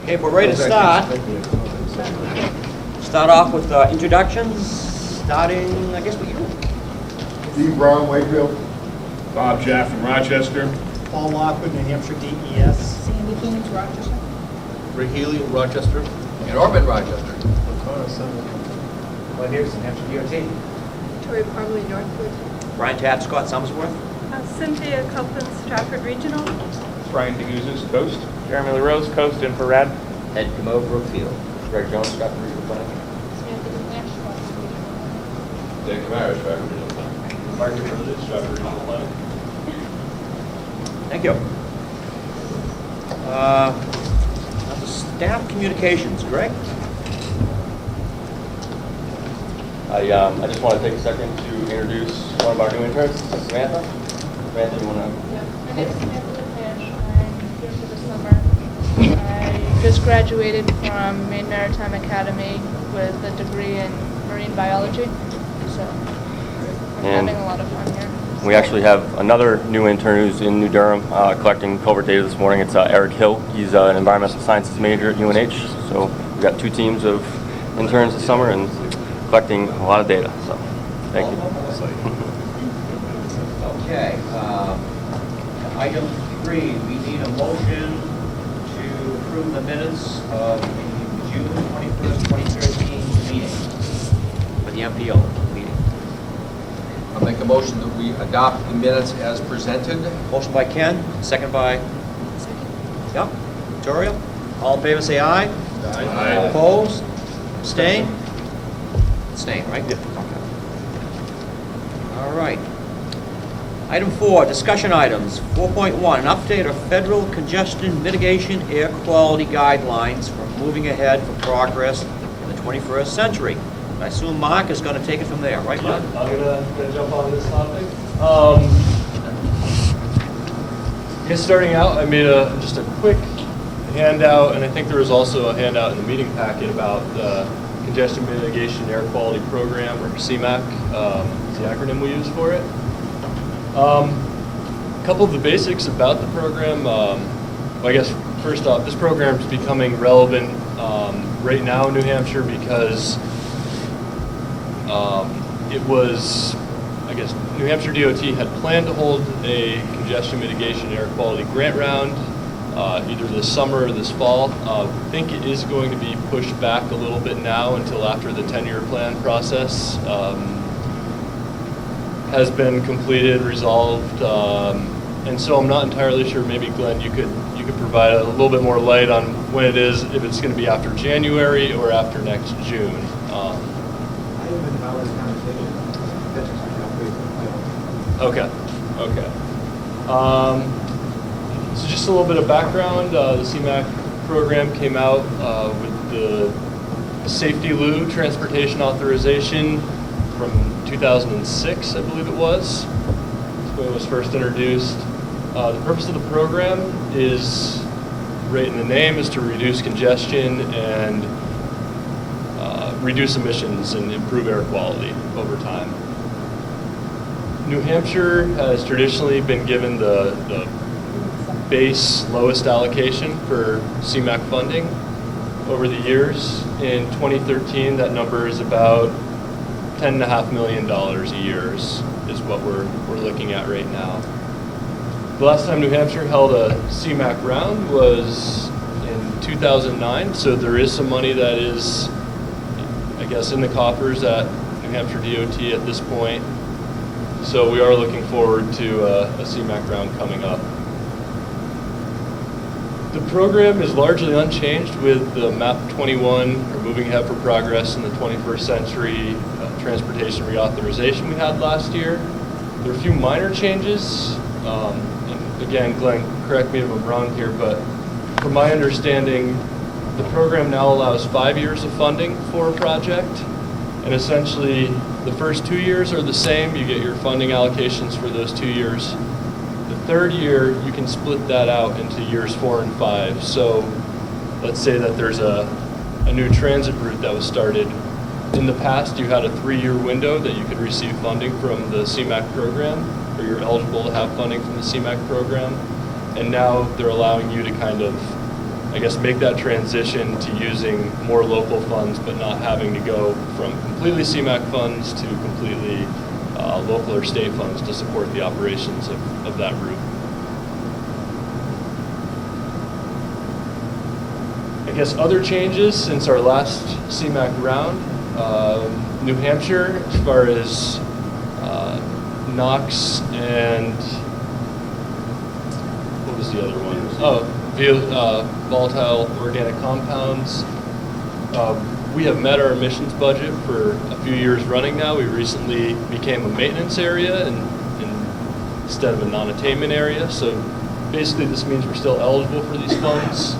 Okay, we're ready to start. Start off with introductions, starting, I guess, with you. Steve Brown, Wakefield. Bob Jaff from Rochester. Paul Lockwood, New Hampshire DES. Sandy Keynes, Rochester. Rick Healy, Rochester. And Ormond, Rochester. Well, here's New Hampshire DOT. Tori Parley, Northwood. Brian Tapscott, Somersworth. Cynthia Copeland, Strafford Regional. Brian DeGuzis, Coast. Jeremy LaRose, Coast Infrared. Ed Comeau, Brookfield. Greg Jones, Strafford Regional Planning. Samantha Nash, Rochester Regional. Dan Kamara, Strafford Regional Planning. Mark DeGuzis, Strafford Regional Planning. Thank you. Now the staff communications, Greg. I just want to take a second to introduce one of our new interns, Samantha. Samantha, you want to? Yeah, my name is Samantha Nash. I'm here for the summer. I just graduated from Maine Maritime Academy with a degree in marine biology, so I'm having a lot of fun here. We actually have another new intern who's in New Durham collecting culvert data this morning. It's Eric Hill. He's an environmental sciences major at UNH. So we've got two teams of interns this summer and collecting a lot of data. So thank you. Okay. Item 3, we need a motion to approve the minutes of the June 21st, 2013 meeting for the MPO meeting. I'll make a motion that we adopt the minutes as presented. Motion by Ken, second by? Yep. Victoria. All in favor say aye. Aye. Opposed? Abstain? Abstain, right? Yeah. Okay. All right. Item 4, discussion items. 4.1, an update of federal congestion mitigation air quality guidelines for moving ahead for progress in the 21st century. I assume Mark is going to take it from there, right, Mark? I'm gonna jump on this topic. I guess starting out, I made just a quick handout, and I think there was also a handout in the meeting packet about the Congestion Mitigation Air Quality Program, or CMAQ, is the acronym we use for it. A couple of the basics about the program. Well, I guess first off, this program is becoming relevant right now in New Hampshire because it was, I guess, New Hampshire DOT had planned to hold a congestion mitigation air quality grant round either this summer or this fall. I think it is going to be pushed back a little bit now until after the 10-year plan process has been completed, resolved, and so I'm not entirely sure. Maybe Glenn, you could provide a little bit more light on when it is, if it's going to be after January or after next June. Okay. So just a little bit of background. The CMAQ program came out with the Safety Lou Transportation Authorization from 2006, I believe it was. That's when it was first introduced. The purpose of the program is, right in the name, is to reduce congestion and reduce emissions and improve air quality over time. New Hampshire has traditionally been given the base lowest allocation for CMAQ funding over the years. In 2013, that number is about $10.5 million a year is what we're looking at right now. The last time New Hampshire held a CMAQ round was in 2009, so there is some money that is, I guess, in the coffers at New Hampshire DOT at this point. So we are looking forward to a CMAQ round coming up. The program is largely unchanged with the MAP 21, or Moving Ahead for Progress in the 21st Century Transportation Reauthorization we had last year. There are a few minor changes. And again, Glenn, correct me if I'm wrong here, but from my understanding, the program now allows 5 years of funding for a project. And essentially, the first 2 years are the same. You get your funding allocations for those 2 years. The third year, you can split that out into years 4 and 5. So let's say that there's a new transit route that was started. In the past, you had a 3-year window that you could receive funding from the CMAQ program, or you're eligible to have funding from the CMAQ program. And now they're allowing you to kind of I guess, make that transition to using more local funds, but not having to go from completely CMAQ funds to completely local or state funds to support the operations of that route. I guess other changes since our last CMAQ round, New Hampshire, as far as NOx and what was the other one? Volatile organic compounds. We have met our emissions budget for a few years running now. We recently became a maintenance area instead of a non-attainment area. So basically this means we're still eligible for these funds,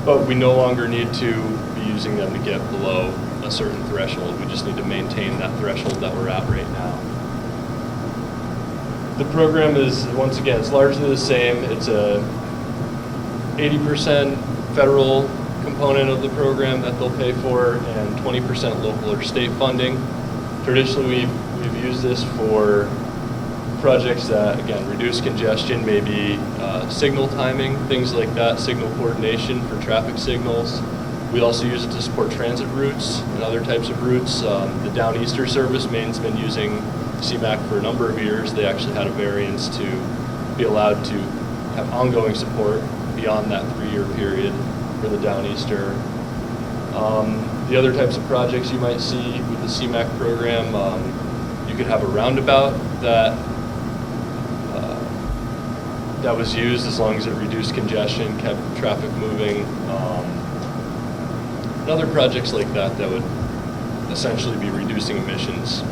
but we no longer need to be using them to get below a certain threshold. We just need to maintain that threshold that we're at right now. The program is, once again, it's largely the same. It's a 80% federal component of the program that they'll pay for and 20% local or state funding. Traditionally, we've used this for projects that, again, reduce congestion, maybe signal timing, things like that, signal coordination for traffic signals. We also use it to support transit routes and other types of routes. The Downeaster service, Maine's been using CMAQ for a number of years. They actually had a variance to be allowed to have ongoing support beyond that 3-year period for the Downeaster. The other types of projects you might see with the CMAQ program, you could have a roundabout that was used as long as it reduced congestion, kept traffic moving. And other projects like that would essentially be reducing emissions.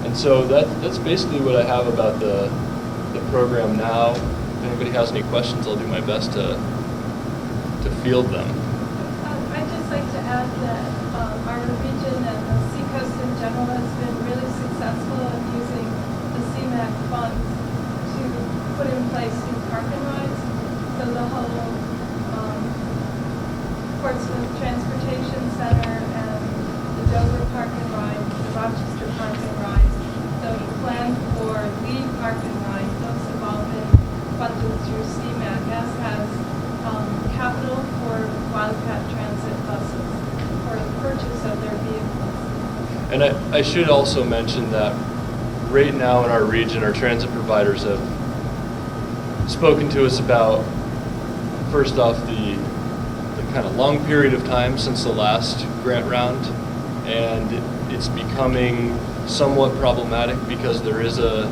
And so that's basically what I have about the program now. If anybody has any questions, I'll do my best to field them. I'd just like to add that our region and the Seacoast in general has been really successful in using the CMAQ funds to put in place new park and rides. So the whole Portsmouth Transportation Center and the Dover Park and Ride, the Rochester Park and Ride, the plan for Lee Park and Ride, those have all been funded through CMAQ, as has capital for Wildcat Transit buses for the purchase of their vehicles. And I should also mention that right now in our region, our transit providers have spoken to us about, first off, the kind of long period of time since the last grant round, and it's becoming somewhat problematic because there is a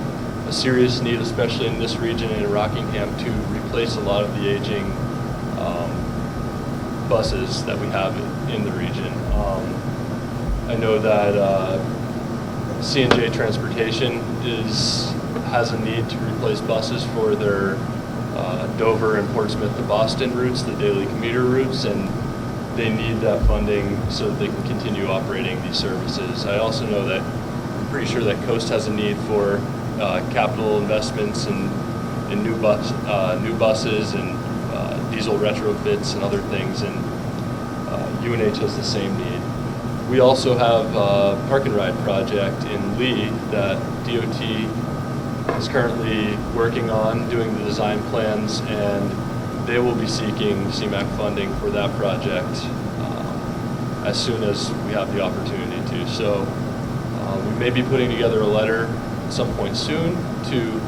serious need, especially in this region and in Rockingham, to replace a lot of the aging buses that we have in the region. I know that C&J Transportation has a need to replace buses for their Dover and Portsmouth to Boston routes, the daily commuter routes, and they need that funding so that they can continue operating these services. I also know that I'm pretty sure that Coast has a need for capital investments in new buses and diesel retrofits and other things, and UNH has the same need. We also have a park and ride project in Lee that DOT is currently working on, doing the design plans, and they will be seeking CMAQ funding for that project as soon as we have the opportunity to. So we may be putting together a letter at some point soon to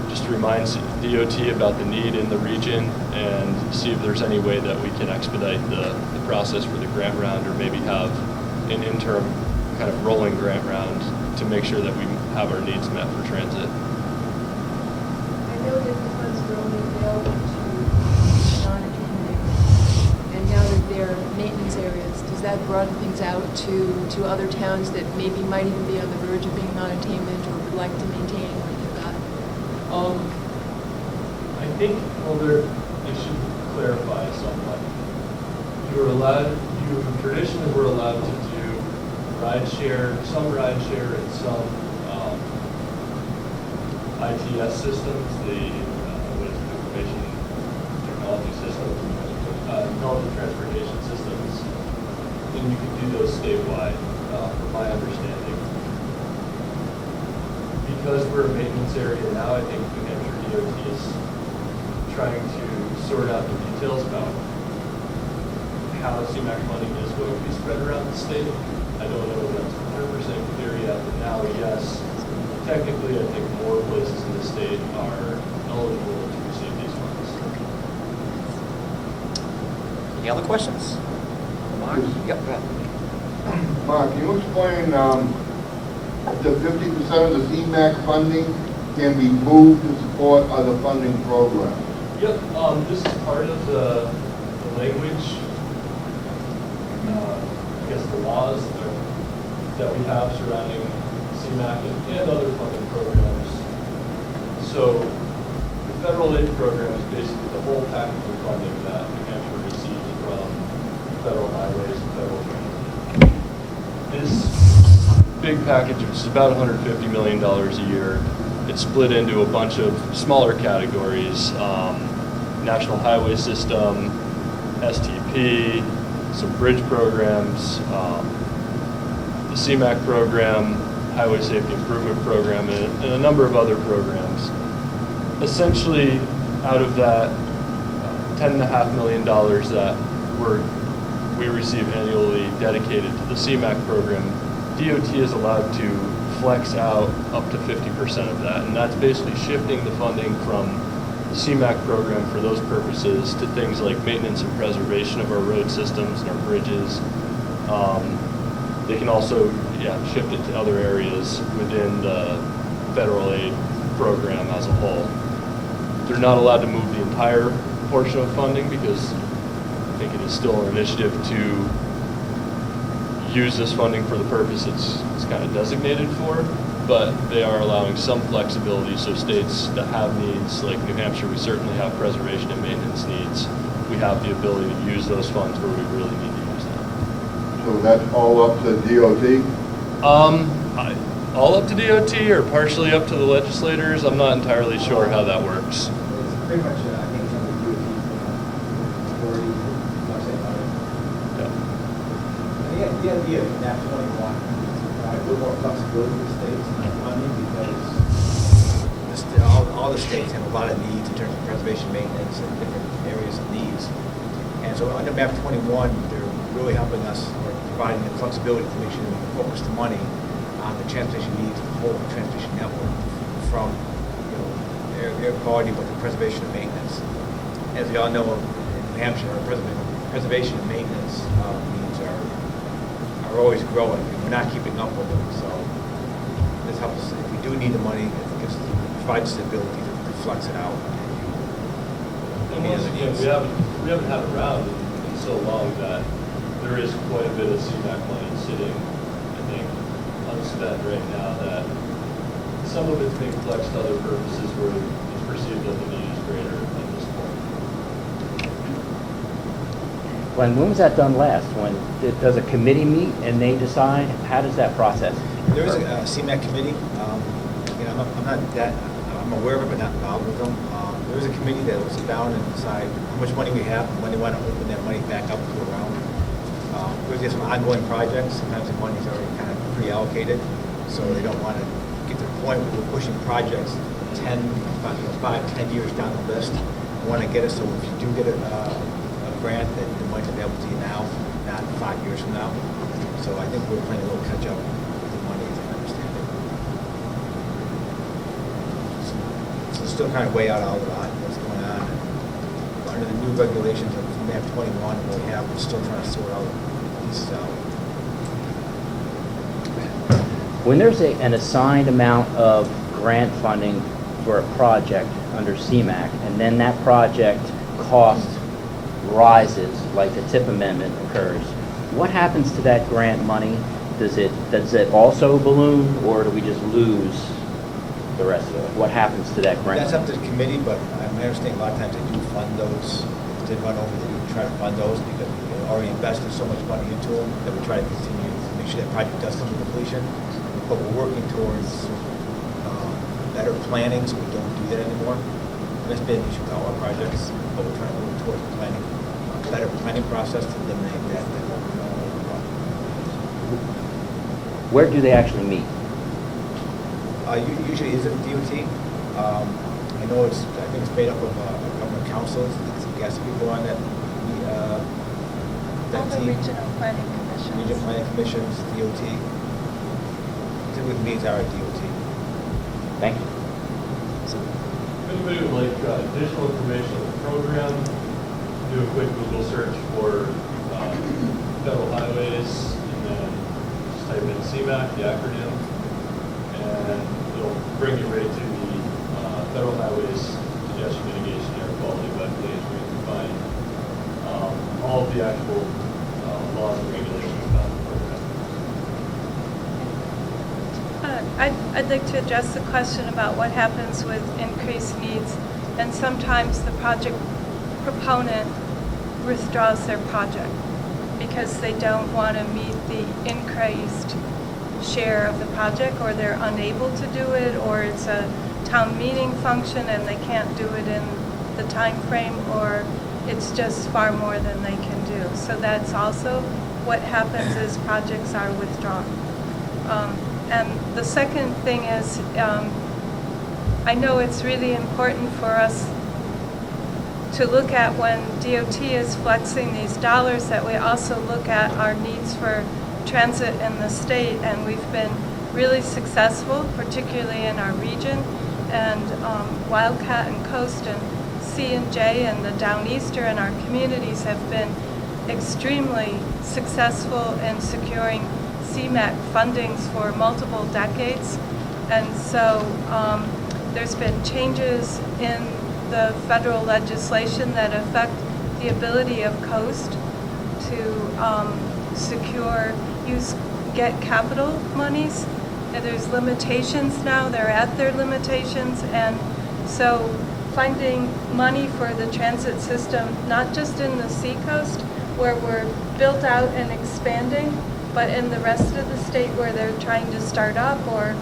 just remind DOT about the need in the region and see if there's any way that we can expedite the process for the grant round, or maybe have an interim kind of rolling grant round to make sure that we have our needs met for transit. I know that the funds were only available to non-attainment, and now that they're maintenance areas, does that broaden things out to other towns that maybe might even be on the verge of being non-attainment or would like to maintain like that? I think, I should clarify somewhat. You traditionally were allowed to do some ride share and some ITS systems, the information technology systems, intelligent transportation systems, and you can do those statewide, from my understanding. Because we're a maintenance area now, I think New Hampshire DOT is trying to sort out the details about how CMAQ funding is going to be spread around the state. I don't know if that's 100% clear yet, but now, yes, technically, I think more places in the state are eligible to receive these funds. Any other questions? Mark? Yep, go ahead. Mark, can you explain the 50% of the CMAQ funding can be moved to support other funding programs? Yep, this is part of the language, I guess the laws that we have surrounding CMAQ and other funding programs. So the federal aid program is basically the whole package of funding that New Hampshire receives from federal highways and federal transit. This big package, which is about $150 million a year, it's split into a bunch of smaller categories, National Highway System, STP, some bridge programs, the CMAQ program, Highway Safety Improvement Program, and a number of other programs. Essentially, out of that $10.5 million that we receive annually dedicated to the CMAQ program, DOT is allowed to flex out up to 50% of that, and that's basically shifting the funding from the CMAQ program for those purposes to things like maintenance and preservation of our road systems and our bridges. They can also shift it to other areas within the federal aid program as a whole. They're not allowed to move the entire portion of funding because I think it is still an initiative to use this funding for the purpose it's kind of designated for, but they are allowing some flexibility so states that have needs, like New Hampshire, we certainly have preservation and maintenance needs. We have the ability to use those funds where we really need to use them. So that's all up to DOT? All up to DOT or partially up to the legislators. I'm not entirely sure how that works. It's pretty much, I think it's under DOT authority, much like about it. Yeah. The idea of NAP 21, a little more flexibility for states in that funding because all the states have a lot of needs in terms of preservation, maintenance, and different areas of needs. And so under MAP 21, they're really helping us, or providing the flexibility to make sure that we can focus the money on the transportation needs of the whole transportation network, from air quality with the preservation and maintenance. As we all know, in New Hampshire, our preservation and maintenance needs are always growing, and we're not keeping up with them. So this helps us. If we do need the money, it provides us the ability to flex it out. And once again, we haven't had a round in so long that there is quite a bit of CMAQ money sitting, I think, unspent right now, that some of it's being flexed to other purposes where it's perceived that the need is greater at this point. When was that done last? Does a committee meet and they decide? How does that process? There is a CMAQ committee. I'm aware of it, but not involved with them. There is a committee that will sit down and decide how much money we have and when they want to open that money back up to a round. There's some ongoing projects. Sometimes the money's already kind of pre-allocated, so they don't want to get to the point where we're pushing projects 5, 10 years down the list. We want to get us so if you do get a grant, that the money's available to you now, not 5 years from now. So I think we're playing a little catch up with the money, as I understand it. So it's still kind of way out all the lot what's going on. Under the new regulations of MAP 21, we're still trying to sort out pieces out. When there's an assigned amount of grant funding for a project under CMAQ, and then that project cost rises, like the TIP amendment occurs, what happens to that grant money? Does it also balloon, or do we just lose the rest of it? What happens to that grant? That's up to the committee, but I understand a lot of times they do fund those. They run over, they do try to fund those because we already invested so much money into them that we try to continue to make sure that project does come to completion. But we're working towards better planning, so we don't do that anymore. And that's been an issue with all our projects, but we're trying to work towards planning, a better planning process to eliminate that. Where do they actually meet? Usually is at DOT. I think it's made up of government councils, some guest people on that, All that the team. regional planning commissions. Regional planning commissions, DOT. Typically meetings are at DOT. Thank you. If anybody would like additional information on the program, do a quick Google search for federal highways, and then just type in CMAC, the acronym, and it'll bring you right to the Federal Highways Congestion Mitigation Air Quality webpage where you can find all of the actual laws and regulations about the program. I'd like to address the question about what happens with increased needs. And sometimes the project proponent withdraws their project because they don't want to meet the increased share of the project, or they're unable to do it, or it's a town meeting function and they can't do it in the time frame, or it's just far more than they can do. So that's also what happens is projects are withdrawn. And the second thing is, I know it's really important for us to look at when DOT is flexing these dollars, that we also look at our needs for transit in the state, and we've been really successful, particularly in our region, and Wildcat and Coast and C&J and the Downeaster and our communities have been extremely successful in securing CMAC fundings for multiple decades. And so there's been changes in the federal legislation that affect the ability of Coast to get capital monies. And there's limitations now, they're at their limitations, and so finding money for the transit system, not just in the seacoast where we're built out and expanding, but in the rest of the state where they're trying to start up or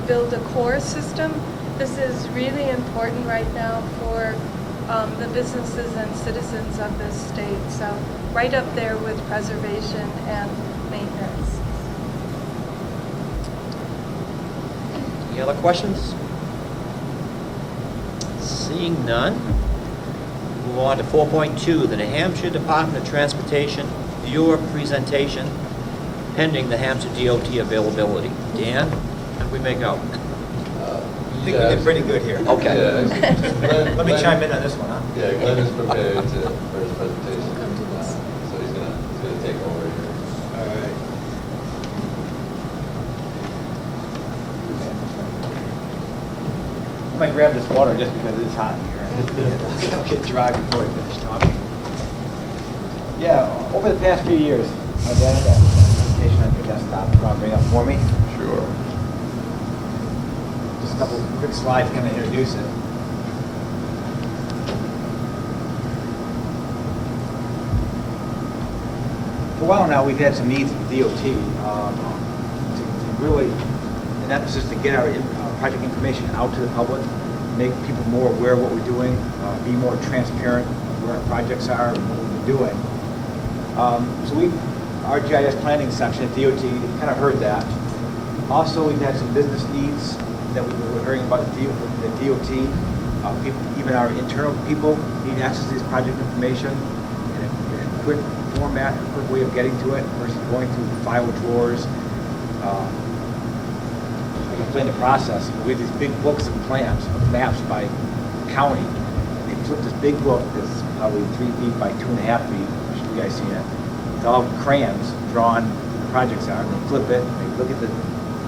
build a core system. This is really important right now for the businesses and citizens of this state. So right up there with preservation and maintenance. Any other questions? Seeing none, move on to 4.2, the New Hampshire Department of Transportation viewer presentation pending the Hampshire DOT availability. Dan, how did we make out? I think we did pretty good here. Okay. Let me chime in on this one, huh? Yeah, Glenn is prepared for his presentation, so he's gonna take over here. All right. I might grab this water just because it's hot in here. I'll get dry before I finish talking. Yeah, over the past few years, I've done that presentation on your desktop. Probably bring up for me. Sure. Just a couple quick slides kind of introduce it. For a while now, we've had some needs with DOT to really, an emphasis to get our project information out to the public, make people more aware of what we're doing, be more transparent of where our projects are and what we've been doing. So our GIS planning section at DOT kind of heard that. Also, we've had some business needs that we were hearing about the DOT. People, even our internal people need access to this project information in a quick format, a quick way of getting to it versus going through file drawers. I can explain the process. We have these big books of plans, of maps by county. And they flip this big book that's probably 3 feet by 2.5 feet. I'm sure you guys seen it. It's all crayons drawn where the projects are. And they flip it, and they look at the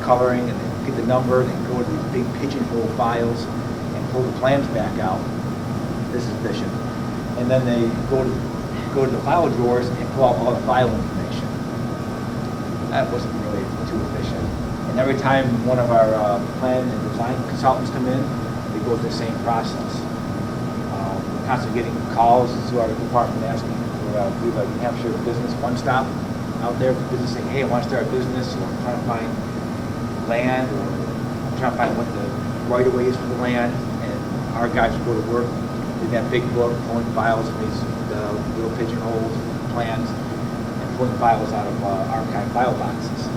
coloring, and they get the number, and they go to these big pigeonhole files and pull the plans back out. This is efficient. And then they go to the file drawers and pull out all the file information. That wasn't really too efficient. And every time one of our plan and design consultants come in, they go through the same process. We're constantly getting calls to our department asking for, we have a New Hampshire business one-stop out there for business saying, hey, I want to start a business, or I'm trying to find land, or I'm trying to find what the right-of-way is for the land, and our guys go to work in that big book, pulling files from these little pigeonholes, plans, and pulling files out of archive file boxes.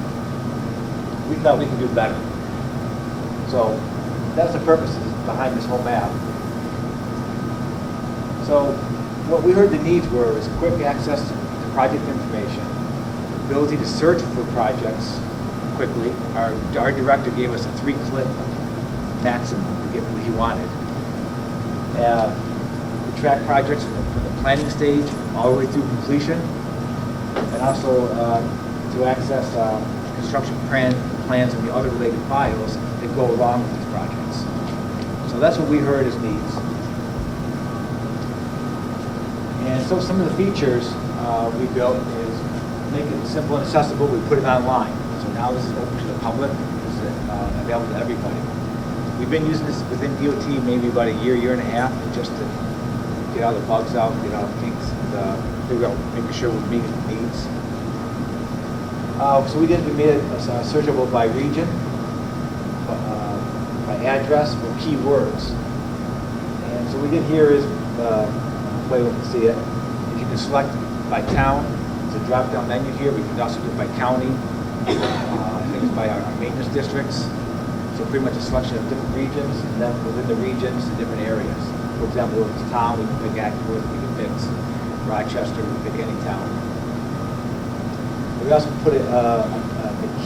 We thought we could do better. So that's the purpose behind this whole map. So what we heard the needs were is quick access to project information, ability to search for projects quickly. Our director gave us a 3-click maximum to get what he wanted. To track projects from the planning stage all the way through completion, and also to access construction plans and the other related files that go along with these projects. So that's what we heard as needs. And so some of the features we built is make it simple and accessible. We put it online. So now this is open to the public. It's available to everybody. We've been using this within DOT maybe about a year and a half, just to get all the bugs out, get all the things, and figure out, making sure we're meeting the needs. So we made it searchable by region, by address, or keywords. And so what we did here is, way we can see it, you can select by town. It's a drop-down menu here. We can also do it by county. I think it's by our maintenance districts. So pretty much a selection of different regions, and then within the regions, the different areas. For example, if it's town, we can pick Acworth, we can pick Rochester, we can pick any town. We also put a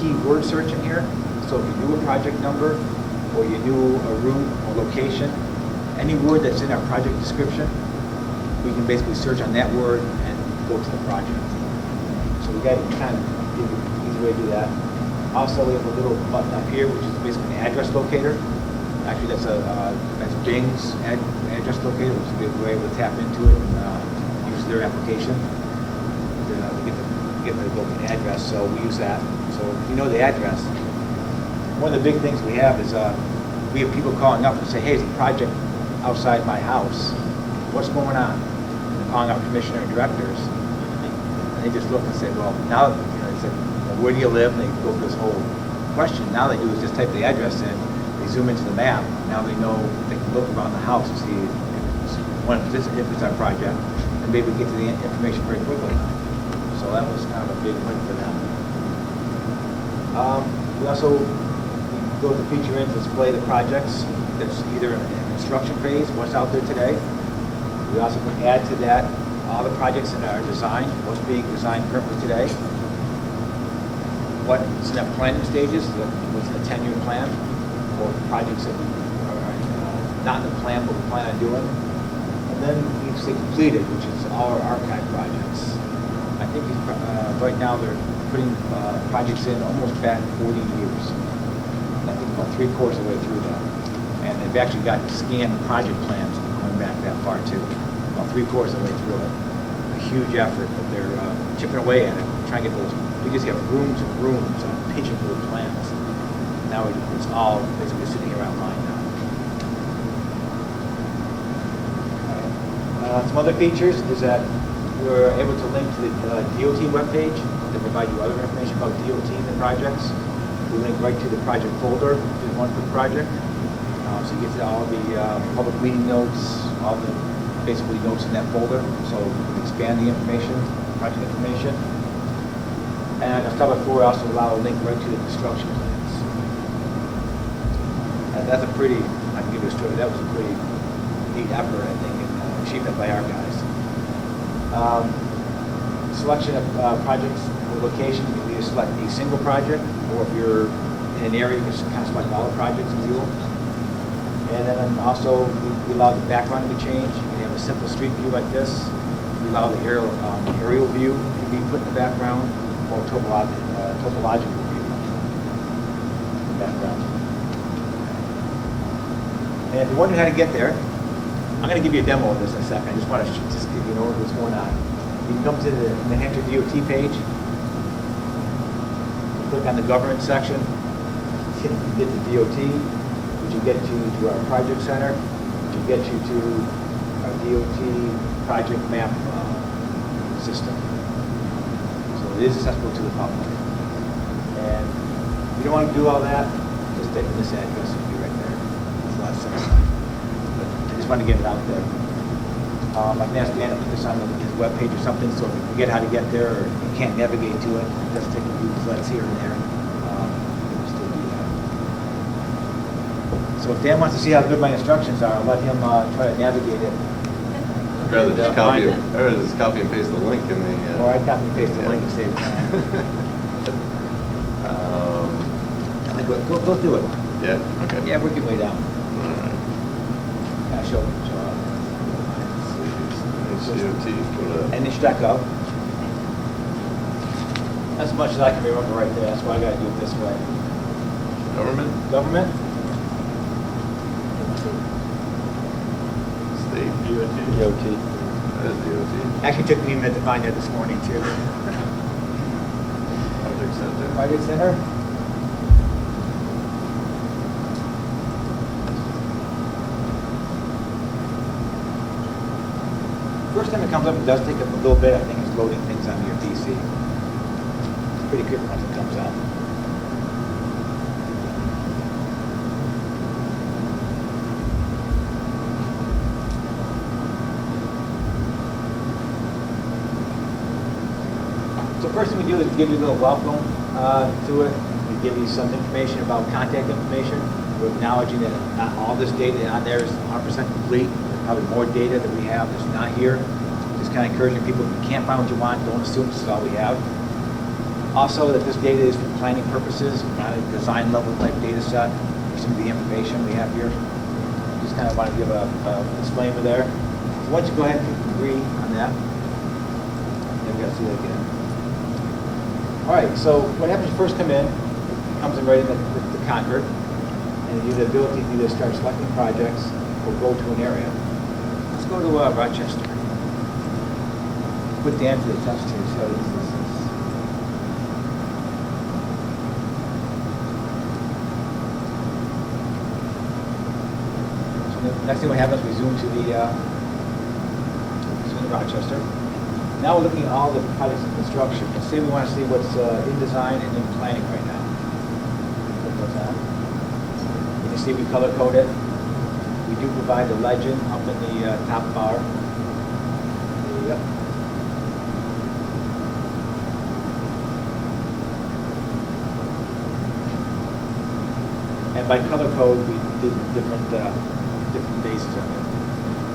keyword search in here. So if you knew a project number, or you knew a route or location, any word that's in our project description, we can basically search on that word and go to the project. So we got to kind of give you an easy way to do that. Also, we have a little button up here, which is basically an address locator. Actually, that's Bing's address locator, which is a way to tap into it and use their application to get the local address. So we use that. So if you know the address, one of the big things we have is we have people calling up and say, hey, there's a project outside my house. What's going on? And they're calling out commissioner and directors. And they just look and say, well, now, they said, where do you live? And they go through this whole question. Now they do is just type the address in, they zoom into the map. Now they know they can look around the house and see if it's our project, and maybe get to the information very quickly. So that was kind of a big win for them. We also go to the feature in to display the projects that's either in the construction phase, what's out there today. We also can add to that all the projects in our design, what's being designed currently today, what's in the planning stages, what's in the 10-year plan, or projects that are not in the plan but we plan on doing. And then we say completed, which is all our archive projects. I think right now they're putting projects in almost back 40 years. And I think about 3/4 of the way through that. And they've actually got scanned project plans going back that far too. About 3/4 of the way through it. A huge effort, but they're chipping away at it, trying to get those. We just have rooms and rooms of pigeonhole plans. Now it's all basically sitting here online now. Some other features is that we're able to link to the DOT webpage to provide you other information about DOT and the projects. We link right to the project folder, which is one per project. So you get to all the public meeting notes, all the basically notes in that folder. So we can expand the information, project information. And as covered before, we also allow a link right to the construction plans. And that's a pretty, I can give you a story, that was a pretty neat effort, I think, and achievement by our guys. Selection of projects or locations, you can either select a single project, or if you're in an area, you can kind of select all the projects and view them. And then also, we allow the background to be changed. You can have a simple street view like this. We allow the aerial view to be put in the background, or topological view in the background. And if you're wondering how to get there, I'm going to give you a demo of this in a second. I just want to just give you an overview of what's going on. You can come to the New Hampshire DOT page, click on the government section, get to DOT, which will get you to our project center, which will get you to our DOT project map system. So it is accessible to the public. And if you don't want to do all that, just take this address and be right there. It's a lot simpler. But I just want to get it out there. I can ask Dan to put this on his webpage or something, so if you forget how to get there or you can't navigate to it, just take a few clicks here and there. You can still do that. So if Dan wants to see how good my instructions are, I'll let him try to navigate it. rather just copy and paste the link in the. Or I copy and paste the link and save it. Go do it. Yeah, okay. Yeah, work your way down. All right. Show. COT, go to. NH.gov. That's as much as I can remember right there. That's why I gotta do it this way. Government, Government? state, DOT. that is DOT, Actually took me a minute to find that this morning too. project center. Project Center? First time it comes up, it does take up a little bit. I think it's loading things onto your PC. It's pretty quick once it comes up. So first thing we do is give you a little welcome to it. We give you some information about contact information. We're acknowledging that not all this data on there is 100% complete. There's probably more data that we have that's not here. Just kind of encouraging people, if you can't find what you want, don't assume this is all we have. Also, that this data is for planning purposes, not a design level type data set for some of the information we have here. Just kind of want to give a disclaimer there. So once you go ahead and agree on that, then we got to see that again. All right, so what happens, you first come in, it comes in right in the Concord, and you have the ability to either start selecting projects or go to an area. Let's go to Rochester. Put Dan to the test here, see how easy this is. So the next thing we have is we zoom to Rochester. Now we're looking at all the projects in construction. Let's say we want to see what's in design and in planning right now. Click what's on. You can see we color code it. We do provide the legend up in the top bar. Yep. And by color code, we did different bases of it.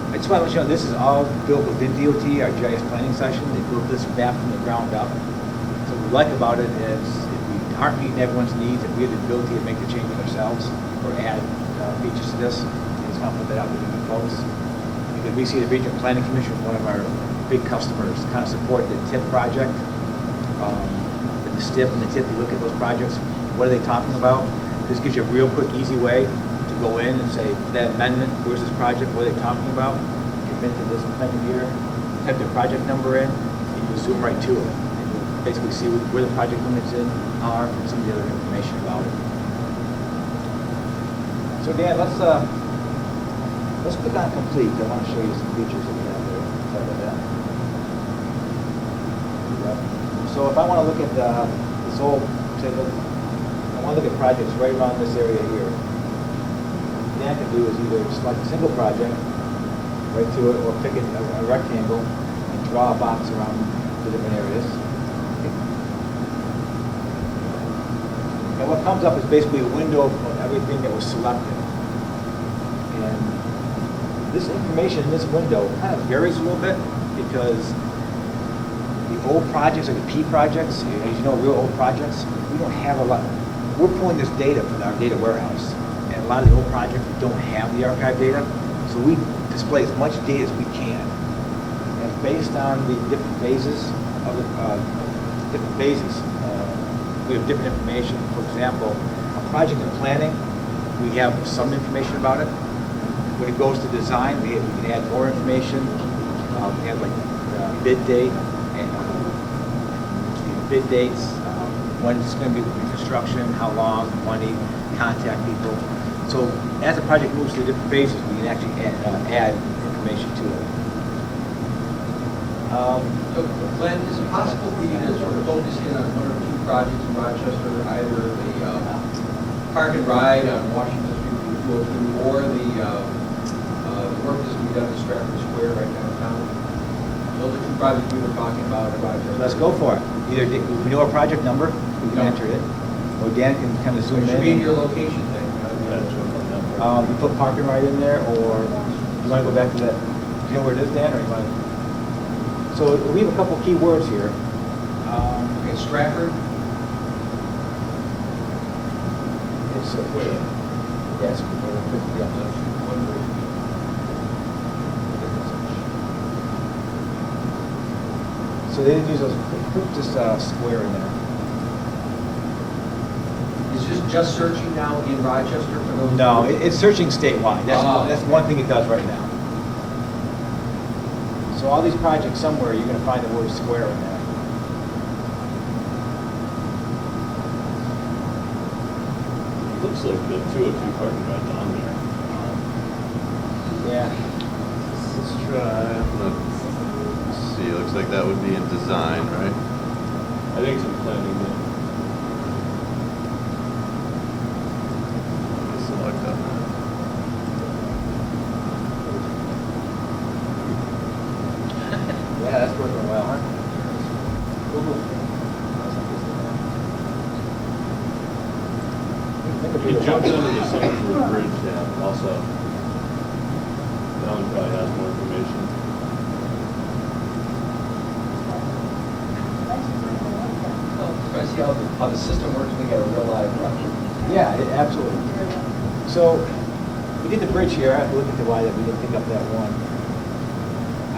I just want to let you know, this is all built within DOT, our GIS planning session. They built this map from the ground up. So what we like about it is if we aren't meeting everyone's needs, if we have the ability to make the changes ourselves or add features to this, I just want to put that out to you folks. Because we see the Regional Planning Commission, one of our big customers, kind of support the TIP project. The STIP and the TIP, you look at those projects, what are they talking about? This gives you a real quick, easy way to go in and say, that amendment, where's this project, what are they talking about? You've been to this menu here, type the project number in, and you zoom right to it. And you basically see where the project limits are and some of the other information about it. So Dan, let's click on complete. I want to show you some features that we have there. Sorry about that. Yep. So if I want to look at this whole, say, I want to look at projects right around this area here. What Dan can do is either select a single project, right to it, or pick a rectangle and draw a box around the different areas. And what comes up is basically a window of everything that was selected. And this information in this window kind of varies a little bit because the old projects, like the P projects, as you know, real old projects, we don't have a lot. We're pulling this data from our data warehouse. And a lot of the old projects don't have the archive data. So we display as much data as we can. And based on the different phases of the we have different information. For example, a project in planning, we have some information about it. When it goes to design, we can add more information. We have like bid date and bid dates, when it's going to be construction, how long, money, contact people. So as the project moves through different phases, we can actually add information to it. So Glenn, is it possible for you to sort of focus in on one or two projects in Rochester, either the park and ride on Washington Street through 202, or the work that's being done at Strafford Square right downtown? Those are two projects we were talking about in Rochester. Let's go for it. Either if we know our project number, we can enter it, or Dan can kind of zoom in. It should be in your location thing. You put park and ride in there, or you want to go back to that you know where it is, Dan, or you want to? So we have a couple key words here. Okay, Strafford, It's where? Yes. So they didn't use those, put this square in there. is this just searching now in Rochester for those? No, it's searching statewide. That's one thing it does right now. So all these projects, somewhere, you're gonna find the word square in there. Looks like the 202 parking ride's on there. Yeah. Let's try, let's see, it looks like that would be in design, right? I think it's in planning, yeah. Let me select on that. Yeah, that's working well, huh? He jumped into the Sanford Bridge dam also. Alan probably has more information. Try to see how the system works when we get a real live project. Yeah, absolutely. So, we did the bridge here, I have to look into why that we didn't pick up that one.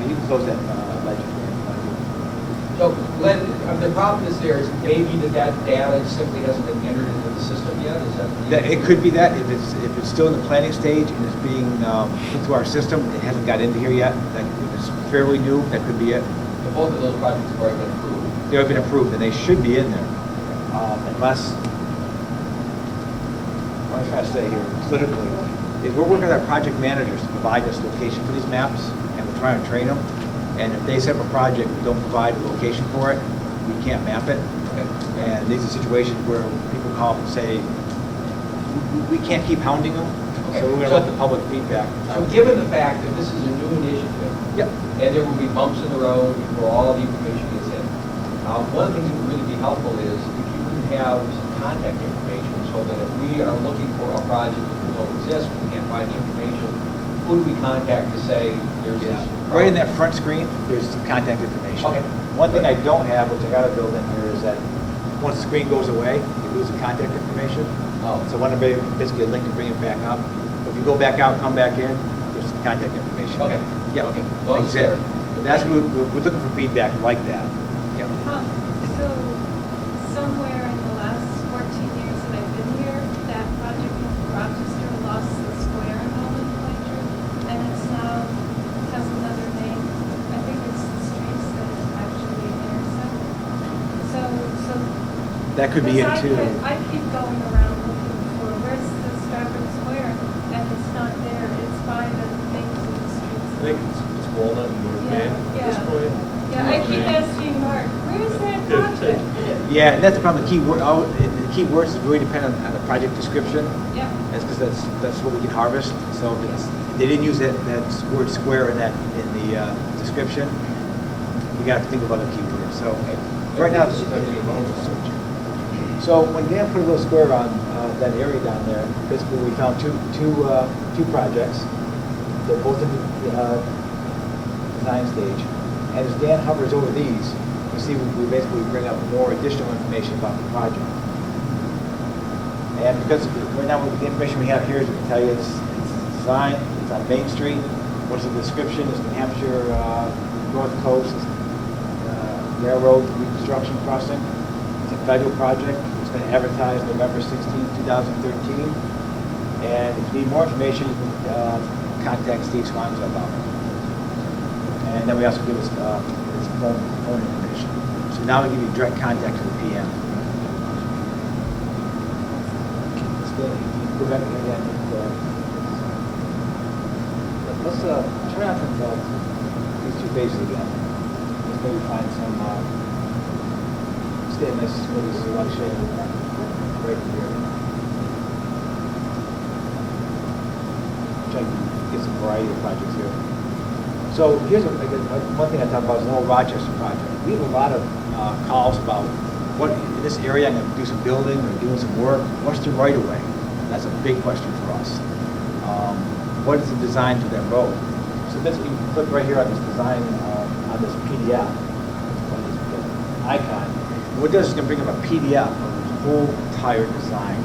You can close that legend there. So, Glenn, the problem is maybe that data simply hasn't been entered into the system yet, is that? It could be that, if it's still in the planning stage and it's being put through our system, it hasn't got into here yet, if it's fairly new, that could be it. But both of those projects have already been approved. They've been approved, and they should be in there, unless, what I'm trying to say here, politically, is we're working with our project managers to provide us location for these maps, and we're trying to train them, and if they set up a project, we don't provide a location for it, we can't map it. And these are situations where people call up and say, we can't keep hounding them, so we're gonna let the public feedback. So given the fact that this is a new initiative, Yep. and there will be bumps in the road before all of the information gets in, one of the things that would really be helpful is if you can have some contact information, so that if we are looking for a project that don't exist, we can't find the information, who do we contact to say there's this? Right in that front screen, there's some contact information. Okay. One thing I don't have, which I gotta build in here, is that once the screen goes away, you lose the contact information. Oh. So I want to basically a link to bring it back up. If you go back out, come back in, there's some contact information. Okay. Yeah, Okay. That's it. That's, we're looking for feedback like that. Yeah. So somewhere in the last 14 years that I've been here, that project in Rochester lost the square nomenclature, and it's now has another name. I think it's the streets that actually intersect. So That could be it because too. I keep going around looking for where's the Strafford Square, and it's not there. It's by the names of the streets. I think it's Walnut and North Yeah, Main at this yeah. point. Yeah, I keep asking Mark, where's that project? Yeah, and that's the problem, the key word, the key words is really dependent on the project description. Yep. That's because that's what we can harvest. So if they didn't use that word square in the description, we got to think about the key words. So right now, so when Dan put a little square on that area down there, basically we found two projects. They're both in the design stage. And as Dan hovers over these, you see we basically bring up more additional information about the project. And because right now the information we have here is we can tell you it's design, it's on Main Street. What's the description? It's New Hampshire North Coast Railroad Reconstruction Crossing. It's a federal project. It's been advertised November 16, 2013. And if you need more information, you can contact Steve Swanza about it. And then we also give us his phone information. So now we give you direct contact to the PM. Let's go back again. Let's turn out these two pages again. Let's maybe find some statements, maybe selection right here. Try to get some variety of projects here. So here's one thing I talk about is the whole Rochester project. We have a lot of calls about what in this area I'm going to do some building or doing some work. What's the right of way? That's a big question for us. What is the design to that road? So basically, you click right here on this design, on this PDF, on this icon. What it does is going to bring up a PDF of the whole entire design.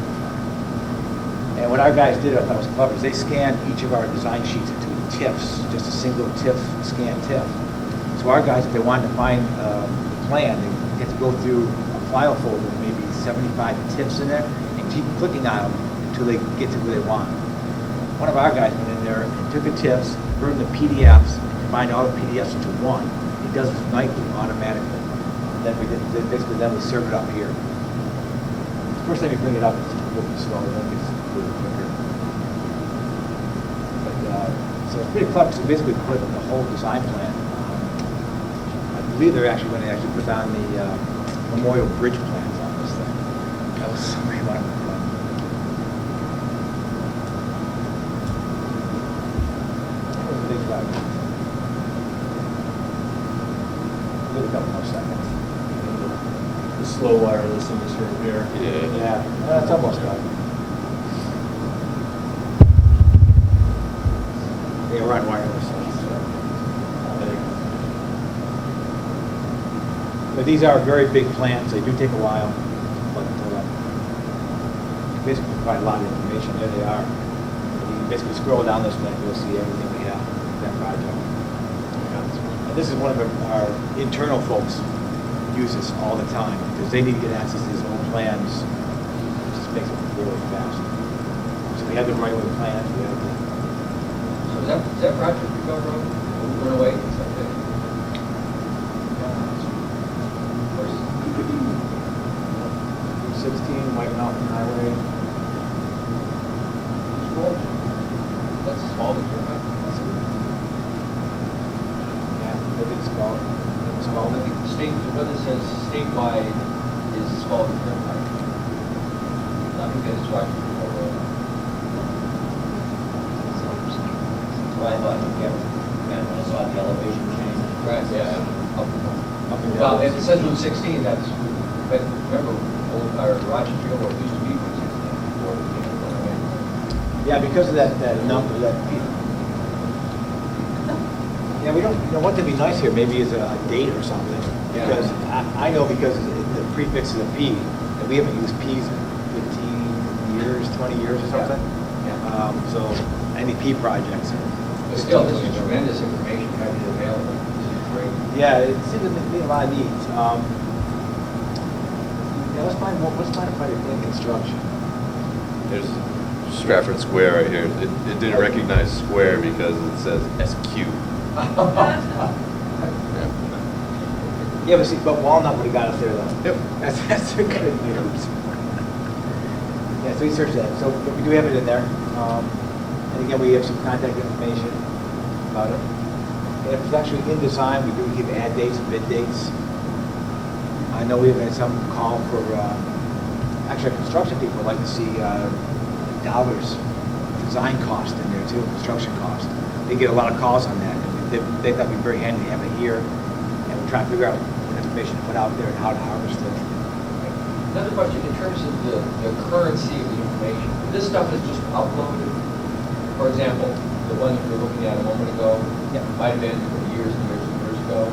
And what our guys did, I thought was clever, is they scanned each of our design sheets into TIFFs, just a single TIFF, scan TIFF. So our guys, if they wanted to find the plan, they get to go through a file folder with maybe 75 TIFFs in there and keep clicking on them until they get to where they want. One of our guys went in there and took the TIFFs, burned the PDFs, and combined all the PDFs into one. He does this nightly automatically. Then we serve it up here. The first time you bring it up, it's a little bit slower, then it gets a little quicker. But, so it's pretty clever. So basically put the whole design plan. I believe they're actually going to put down the Memorial Bridge plans on this thing. That was something one of them. Give it a couple more seconds. The slow wireless in this room here. Yeah, that's almost done. Yeah, we're on wireless. But these are very big plans. They do take a while, but basically provide a lot of information. There they are. You can basically scroll down this thing, you'll see everything we have in that project. And this is one of our internal folks use this all the time because they need to get access to these old plans. It just makes it really fast. So we have the right-of-way plans. We have the, So is that project we go road? Went away? Is that it? 16 White Mountain Highway. That's a small one. Yeah, maybe it's called. It's small. I think the state, the one that says statewide is small and turnpike. I think that is right. So I thought, yeah, when I saw the elevation change. Right, yeah. Up and down. Well, if it says Route 16, that's, but remember, our Rochester or used to be Route 16 before it became a runaway. Yeah, because of that number, that. Yeah, we don't, what would be nice here maybe is a date or something. Yeah. Because I know because the prefix is a P, that we haven't used Ps in 15 years, 20 years or something. Yeah. So any P projects. But still, this is tremendous information having it available. This is great. Yeah, it seems to be a lot of needs. Yeah, let's find a project in construction. There's Strafford Square right here. It didn't recognize square because it says SQ. Yeah, but Walnut would have got us there though. Yep. That's a good news. Yeah, so we searched that. So we do have it in there. And again, we have some contact information about it. And if it's actually in design, we do give add dates and bid dates. I know we've had some call for, actually construction people would like to see dollars design cost in there too, construction cost. They get a lot of calls on that. They thought it'd be very handy to have it here, and we're trying to figure out what information to put out there and how to harvest it. Another question, in terms of the currency of the information, this stuff is just uploaded. For example, the one you were looking at a moment ago, might have been from years and years and years ago.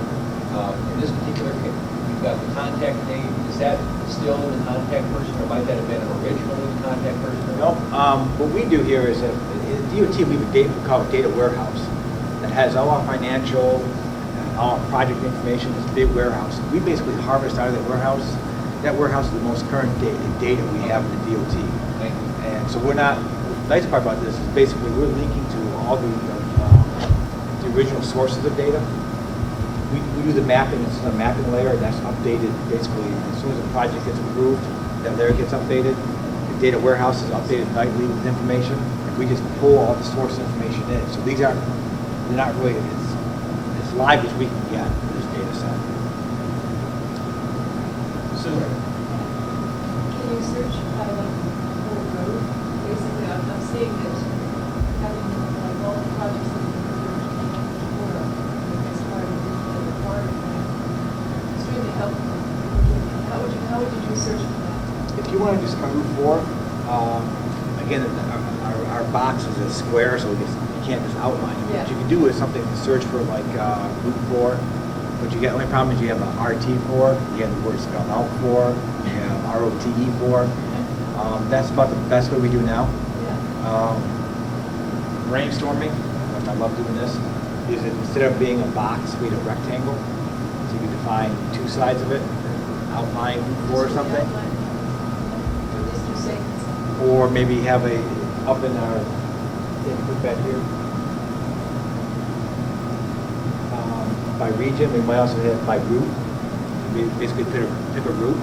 In this particular case, you've got the contact name. Is that still the contact person, or might that have been originally the contact person? Nope. What we do here is, in DOT, we have a data, we call it data warehouse, that has all our financial, and all our project information. It's a big warehouse. We basically harvest out of that warehouse. That warehouse is the most current data we have in the DOT. And so we're not, the nice part about this is basically we're linking to all the original sources of data. We do the mapping, it's a mapping layer, and that's updated basically as soon as the project gets approved, that layer gets updated. The data warehouse is updated nightly with information. We just pull all the source information in. So these aren't, they're not really, as live as we can get in this data set. Can you search by like the whole road? Basically, I'm seeing that having like all the projects that you order as part of the requirement plan, extremely helpful. How would you do search for that? If you want to just come Route 4, again, our box is a square, so we just can't just outline it. Yeah. What you can do is something to search for like Route 4, but you get, only problem is you have a RT4, you have the word spelled out for, you have ROTE4. That's about the best way we do now. Brainstorming, I love doing this, is that instead of being a box, we had a rectangle. So you can define two sides of it, outline Route 4 or something. Or maybe have a, up in our, put that here. By region, we might also have by route. We basically pick a route.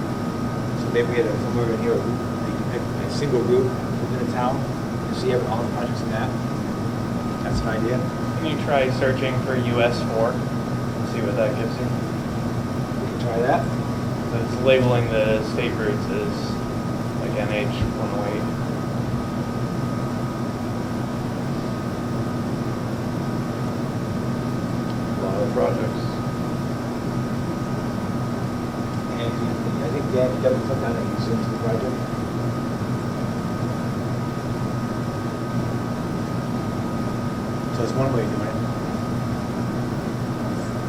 So maybe we had somewhere in here, a route, you can pick a single route within a town, and see all the projects in that. That's an idea. Can you try searching for US4 and see what that gives you? We can try that. So it's labeling the state routes as like NH 108. A lot of projects. And I think Dan, Devin, sometime that you into the project. So it's one way of doing it.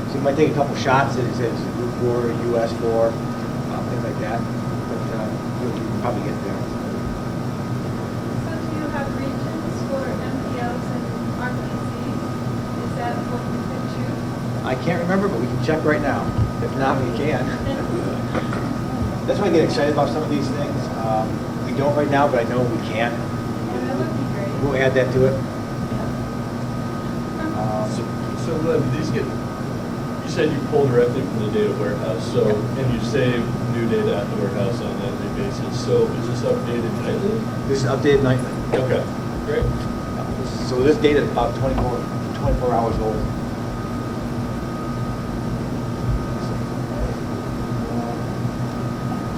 So you might take a couple shots that it says Route 4, US 4, things like that. But you can probably get there. So do you have regions for MPOs and RPCs? Is that what you could choose? I can't remember, but we can check right now. If not, we can. That's why I get excited about some of these things. We don't right now, but I know we can. That would be great. We'll add that to it. So Lynn, these get, you said you pull directly from the data warehouse, so, and you save new data at the warehouse on a nightly basis. So is this updated nightly? This is updated nightly. Okay, great. So this data is about 24 hours old.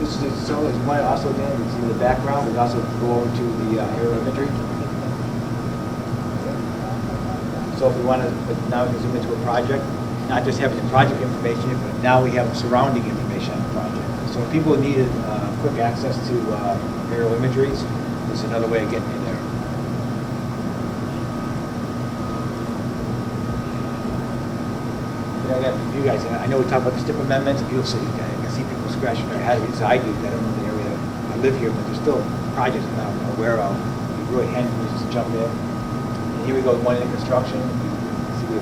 This is, so as one also, Dan, you see the background, we also go over to the aerial imagery. So if we want to, now we can zoom into a project, not just having the project information, but now we have surrounding information on the project. So if people needed quick access to aerial imageries, this is another way of getting in there. I got you guys, I know we talk about the STIP amendments, and people say, I can see people scratching their head, because I do, I don't know the area, I live here, but there's still projects that I'm aware of. It'd be really handy for us to jump in. And here we go, one in construction, see we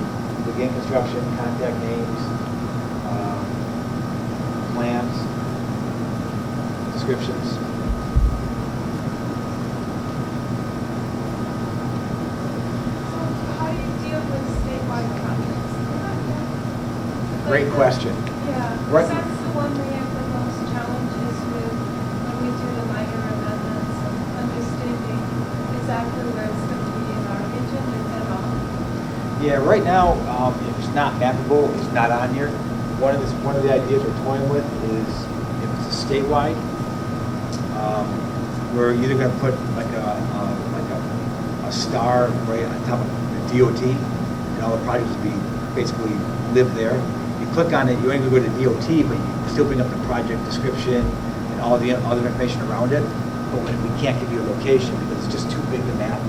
begin construction, contact names, plans, descriptions. So how do you deal with statewide projects? Great question. Yeah, Right. that's the one we have the most challenges with when we do the minor amendments and understanding exactly where it's going to be in our region and all. Yeah, right now, if it's not mappable, it's not on here. One of the ideas we're toying with is if it's a statewide, we're either going to put like a star right on top of the DOT, and all the projects will be basically live there. You click on it, you only go to DOT, but you still bring up the project description and all the other information around it. But we can't give you a location because it's just too big to map.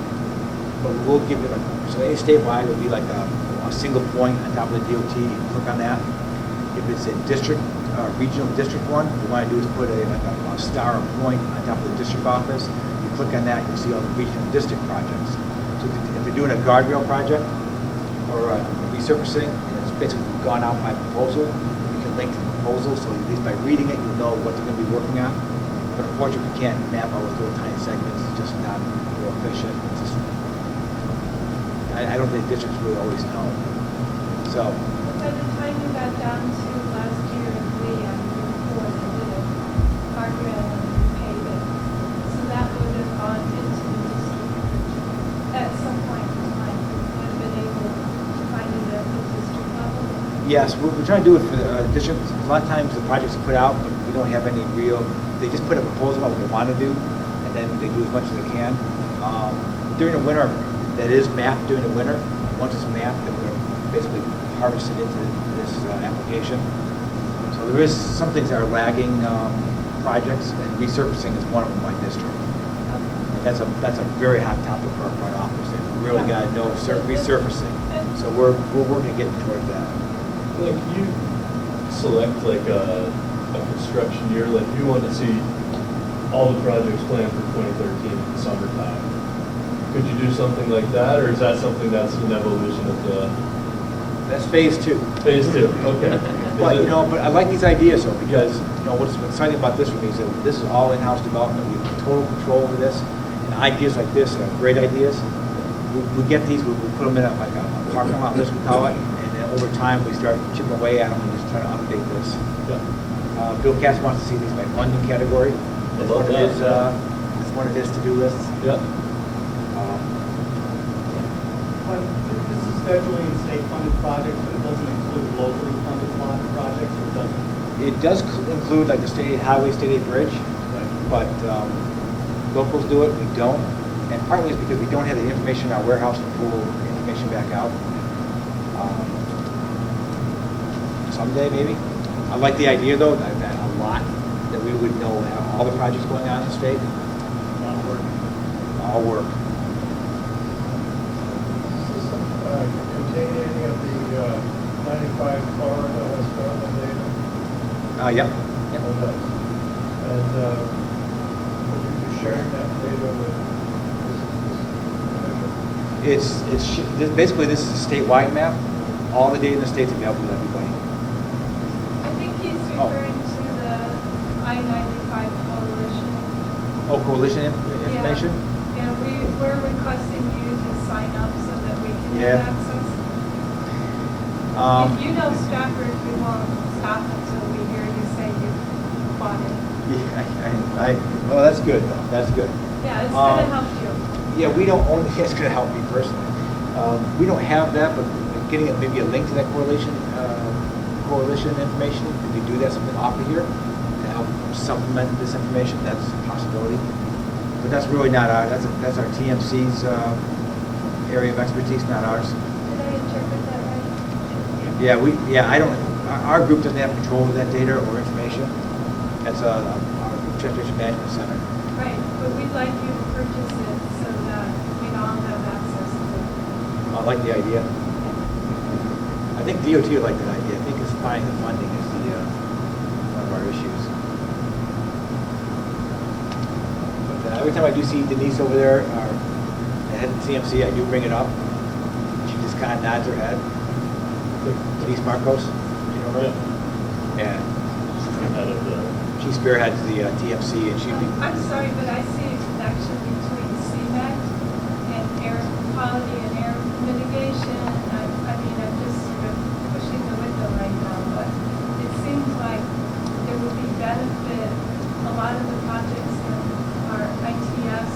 But we'll give you so any statewide would be like a single point on top of the DOT. You can click on that. If it's a district, regional district one, what we want to do is put a star or point on top of the district office. You click on that, you'll see all the regional district projects. So if you're doing a guardrail project or resurfacing, and it's basically gone out by proposal, you can link to the proposal, so at least by reading it, you'll know what they're going to be working on. But unfortunately, we can't map all those little tiny segments. It's just not real efficient. It's just, I don't think districts really always know. So. By the time you got down to last year in Lee, on Route 4, they did a guardrail and repaved it. So that would have gone into the district at some point in time. Would have been able to find it at the district level. Yes, we're trying to do it for the district. A lot of times the projects are put out, but we don't have any real, they just put a proposal on what they want to do, and then they do as much as they can. During the winter, that is mapped during the winter. Once it's mapped, then we're basically harvest it into this application. So there is some things that are lagging projects, and resurfacing is one of them by district. And that's a very hot topic for our front office. They have a really got to know resurfacing. So we're working to get towards that. Like, you select like a construction year, like you want to see all the projects planned for 2013 in the summertime. Could you do something like that, or is that something that's an evolution of the That's phase 2. phase 2? Okay. But, but I like these ideas though, because, what's exciting about this for me is that this is all in-house development. We have total control over this. And ideas like this are great ideas. We get these, we put them in like a parking lot list, we call it. And then over time, we start chipping away at them and just trying to update this. Yeah. Bill Cass wants to see these by funding category. That's love one of his, that. that's one of his to-do lists. Yeah. But this is federally and state-funded projects, but it doesn't include locally funded projects, or it doesn't? It does include like the state aid highway, state aid bridge, but locals do it, we don't. And partly it's because we don't have the information in our warehouse to pull information back out. Someday, maybe. I like the idea, though, that a lot, that we would know all the projects going on in the state. All work. All work. Contain any of the 95 Florida historical data? Yep. It does. And would you be sharing that data with this commission? Basically, this is a statewide map. All the data in the state's available to everybody. I think he's referring to the I-95 coalition. Oh, coalition information? Yeah, we're requesting you to sign up so that we can Yeah. have access. If you know Strafford, we won't stop until we hear you say you bought it. Yeah, well, that's good, though. That's good. Yeah, it's gonna help you. Yeah, we don't own, it's gonna help me personally. We don't have that, but getting maybe a link to that coalition information, if we do that something off of here to help supplement this information, that's a possibility. But that's really not our, that's our TMC's area of expertise, not ours. Did I interpret that right? I don't, our group doesn't have control of that data or information. That's our Transportation Management Center. Right, but we'd like you to purchase it so that we all have access to it. I like the idea. I think DOT would like that idea. I think it's finding the funding is one of our issues. But every time I do see Denise over there, our head of CMC, I do bring it up. She just kind of nods her head. Denise Marcos, you know her? Yeah. She spearheads the TMC, and she'd be. I'm sorry, but I see a connection between CMAC and air quality and air mitigation. I mean, I'm just sort of pushing the window right now, but it seems like there would be benefit. A lot of the projects in our ITS,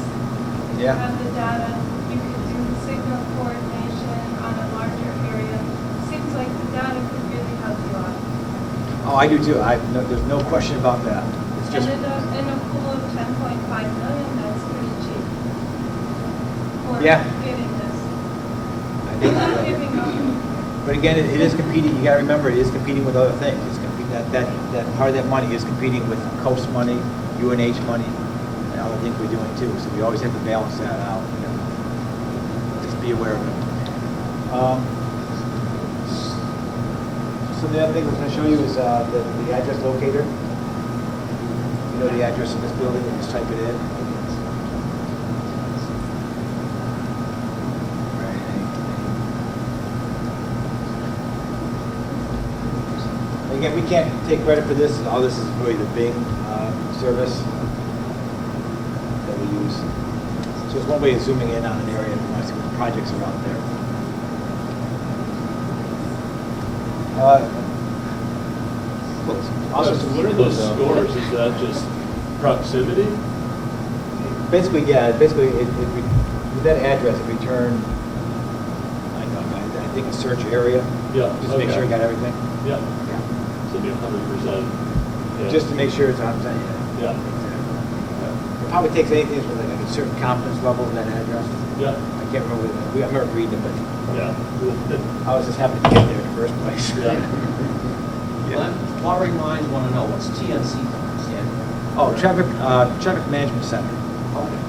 if you have the data, you could do signal coordination on a larger area. Seems like the data could really help you out. Oh, I do too. There's no question about that. It's just. And in a pool of 10.5 million, that's pretty cheap. For getting this. I think. Not giving up. But again, it is competing. You got to remember, it is competing with other things. It's competing, that part of that money is competing with coast money, UNH money, and other things we're doing too. So we always have to balance that out. Just be aware of it. So the other thing we're going to show you is the address locator. You know the address of this building, and just type it in. Again, we can't take credit for this. All this is really the Bing service that we use. So it's one way of zooming in on an area and see what projects are out there. So what are those scores? Is that just proximity? Basically, yeah. Basically, with that address, it returned. I think a search area. Yeah. Just to make sure you got everything. Yeah. So be 100%. Just to make sure it's 100%. Yeah. It probably takes anything with like a certain confidence level of that address. Yeah. I can't remember. I remember reading it, but yeah. I was just happy to get there in the first place. Glenn, lottery minds want to know, what's TNC stand for? Oh, Traffic Management Center. Okay.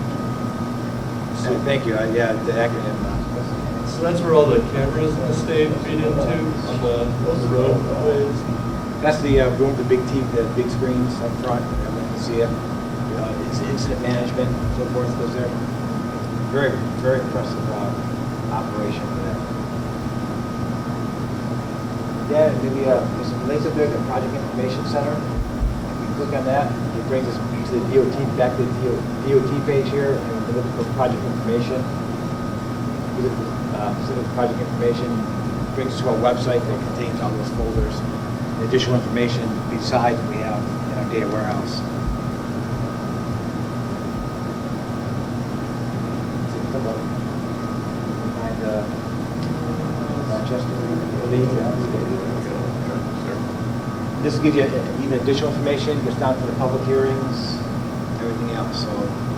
So thank you. The acronym So that's where all the cameras in the state feed into on the roadways. That's the room with the big TV, the big screens up front, everyone can see it. It's incident management, so forth goes there. Very, very impressive operation for that. Yeah, maybe there's some links up there, the Project Information Center. If we click on that, it brings us to the DOT, back to the DOT page here, and we look for project information. We look for project information, brings us to our website that contains all those folders. And additional information besides what we have in our data warehouse. And Rochester, this will give you even additional information, goes down to the public hearings, everything else. So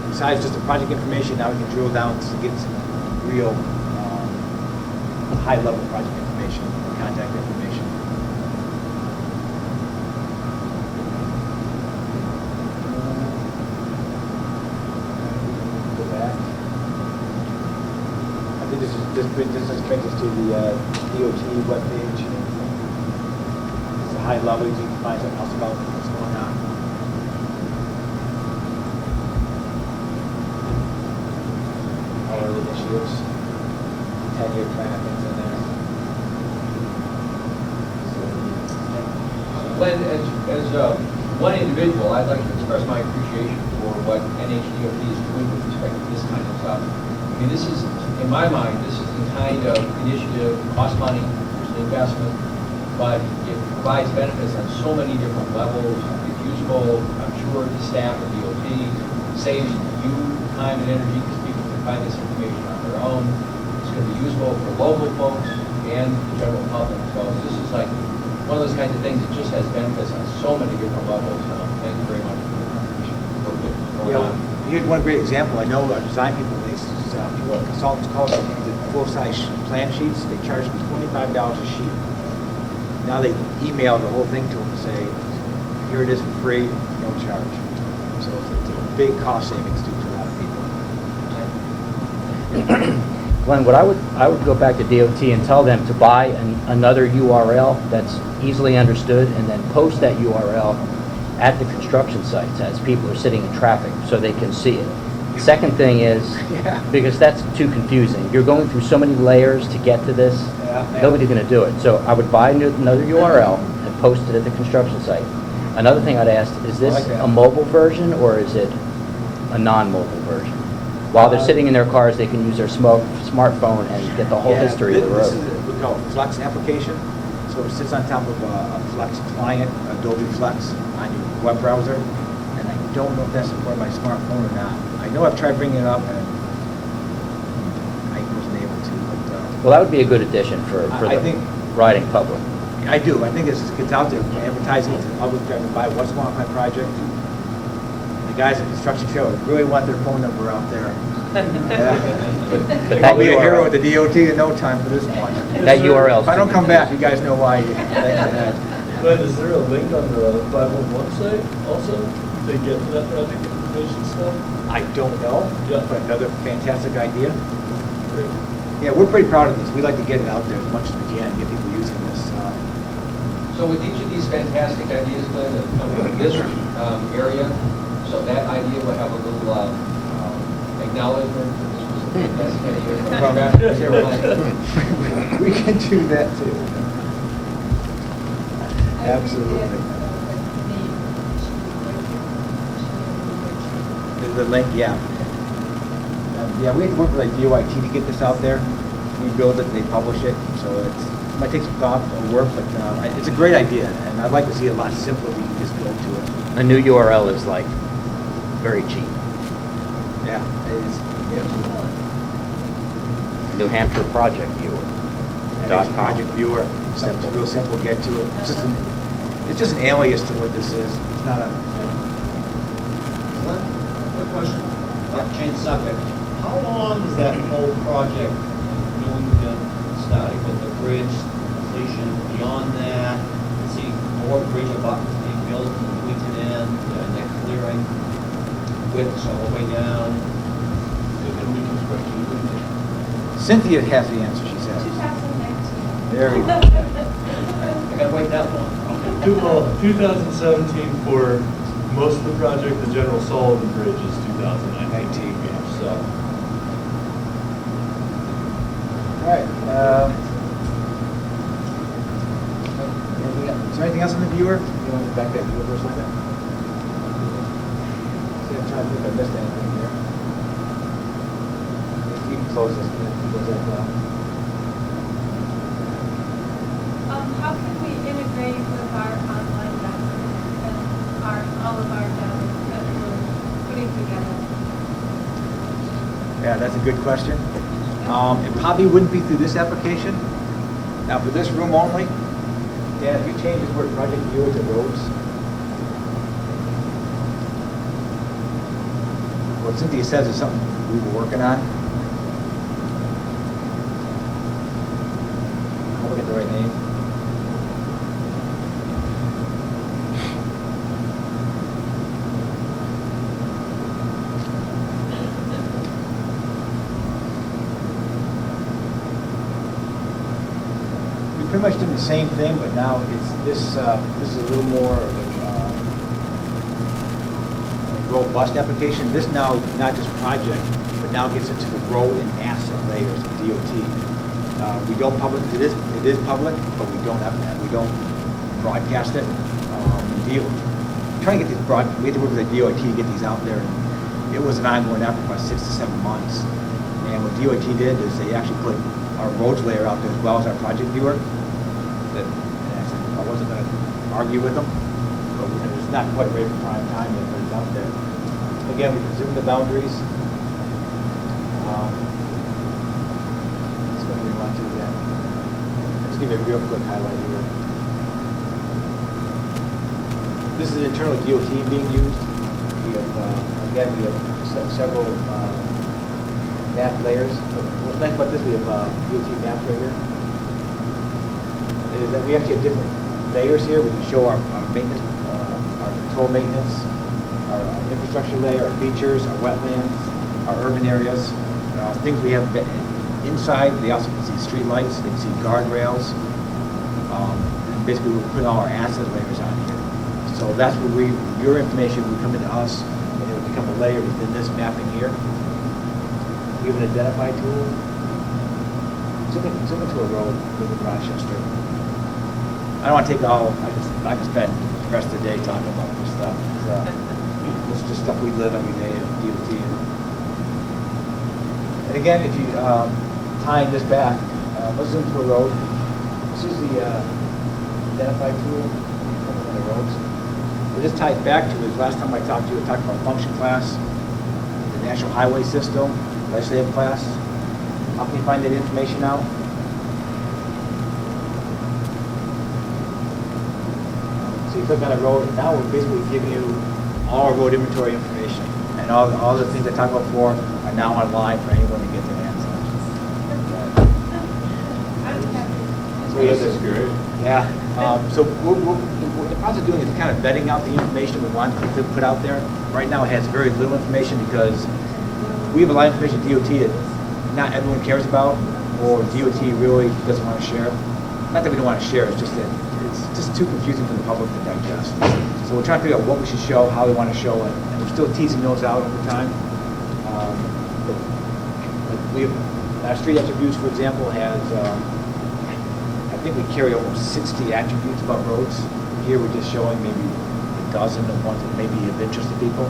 besides just the project information, now we can drill down to get some real high-level project information, contact information. Go back. I think this brings us to the DOT webpage. It's a high level, you can find something else about what's going on. All of the initiatives, 10-year plan, things in there. Glenn, as one individual, I'd like to express my appreciation for what NHDOT is doing with respect to this kind of stuff. I mean, this is, in my mind, this is the kind of initiative, costs money, there's an investment, but it provides benefits on so many different levels. It's useful, I'm sure, to staff of DOT, saves you time and energy because people can find this information on their own. It's going to be useful for local folks and the general public. So this is like one of those kinds of things that just has benefits on so many different levels. Thank you very much for the contribution. Here's one great example. I know our design people, consultants call them the full-size plan sheets. They charge them $25 a sheet. Now they email the whole thing to them and say, here it is for free, no charge. So it's a big cost savings to a lot of people. Glenn, what I would go back to DOT and tell them to buy another URL that's easily understood and then post that URL at the construction sites as people are sitting in traffic so they can see it. Second thing is, because that's too confusing, you're going through so many layers to get to this, nobody's going to do it. So I would buy another URL and post it at the construction site. Another thing I'd ask, is this a mobile version or is it a non-mobile version? While they're sitting in their cars, they can use their smartphone and get the whole history of the road. This is what we call a Flex application. So it sits on top of a Flex client, Adobe Flex, on your web browser. And I don't know if that's supported by smartphone or not. I know I've tried bringing it up and I wasn't able to. But, Well, that would be a good addition for the riding public. I do. I think this gets out there, advertising to the public, trying to buy what's going on with my project. The guys at Construction Show really want their phone number out there. But I'll be a hero at the DOT in no time for this one. That URL. If I don't come back, you guys know why. But is there a link on the 511 site also to get to that project information stuff? I don't know, but another fantastic idea. Great. Yeah, we're pretty proud of this. We like to get it out there as much as we can, get people using this. So with each of these fantastic ideas, Glenn, that come from this area, so that idea will have a little acknowledgement that this was a fantastic idea. We can do that too. Absolutely. The link, yeah. Yeah, we have to work with like DOIT to get this out there. We build it, they publish it, so it might take some thought or work, but it's a great idea, and I'd like to see it a lot simpler. We can just go to it. A new URL is like very cheap. Yeah, it is. New Hampshire Project Viewer. Project Viewer, something real simple to get to it. It's just an alias to what this is. It's not a. Quick question, change subject. How long is that whole project going to be starting with the bridge completion? Beyond that, see more bridge abutments being built and completed in, and they're clearing widths all the way down. Cynthia has the answer. She There we go. I gotta wait that long. 2017 for most of the project, the General Sullivan Bridge is 2019. So, All right. Is there anything else on the viewer? You want to back that viewer first like that? See, I'm trying to think if I missed anything here. You can close this. Close that down. How can we integrate with our online data and all of our data that we're putting together? Yeah, that's a good question. It probably wouldn't be through this application. Now, for this room only, Dan, if you change this word project viewer to roads, what Cynthia says is something we were working on. I'll look at the right name. Pretty much doing the same thing, but now it's this. This is a little more of a robust application. This now not just project, but now gets into the road and asset layers of DOT. We don't public it is public, but we don't broadcast it. Trying to get these we had to work with the DOT to get these out there. And it was an ongoing effort for about 6 to 7 months. And what DOT did is they actually put our roads layer out there as well as our project viewer. That I wasn't going to argue with them, but it's not quite ready for prime time yet, but it's out there. Again, we presume the boundaries. Let's go ahead and run through that. Let's give you a real quick highlight here. This is internal DOT being used. We have, again, we have several map layers. What's nice about this, we have DOT maps right here. Is that we actually have different layers here. We can show our maintenance, our control maintenance, our infrastructure layer, our features, our wetlands, our urban areas, things we have inside. They also can see street lights, they can see guardrails. And basically, we're putting all our asset layers on here. So that's where your information would come into us, and it would become a layer within this mapping here. We have an identify tool. Zoom into a road within Rochester. I don't want to take all, I can spend the rest of the day talking about this stuff. It's just stuff we live every day at DOT. And again, if you tying this back, let's zoom to a road. This is the identify tool coming on the roads. What this ties back to is last time I talked to you, I talked about function class, the national highway system, legislative class. How can you find that information out? So you click on a road, and now we're basically giving you all our road inventory information. And all the things I talked about before are now online for anyone to get their hands on. This is great. Yeah. So what the process of doing is kind of vetting out the information we want to put out there. Right now it has very little information because we have a lot of information DOT that not everyone cares about, or DOT really doesn't want to share. Not that we don't want to share, it's just that it's just too confusing for the public to digest. So we're trying to figure out what we should show, how we want to show it, and we're still teasing those out over time. But we have, our street attributes, for example, has, I think we carry almost 60 attributes about roads. Here we're just showing maybe a dozen of ones that may be of interest to people.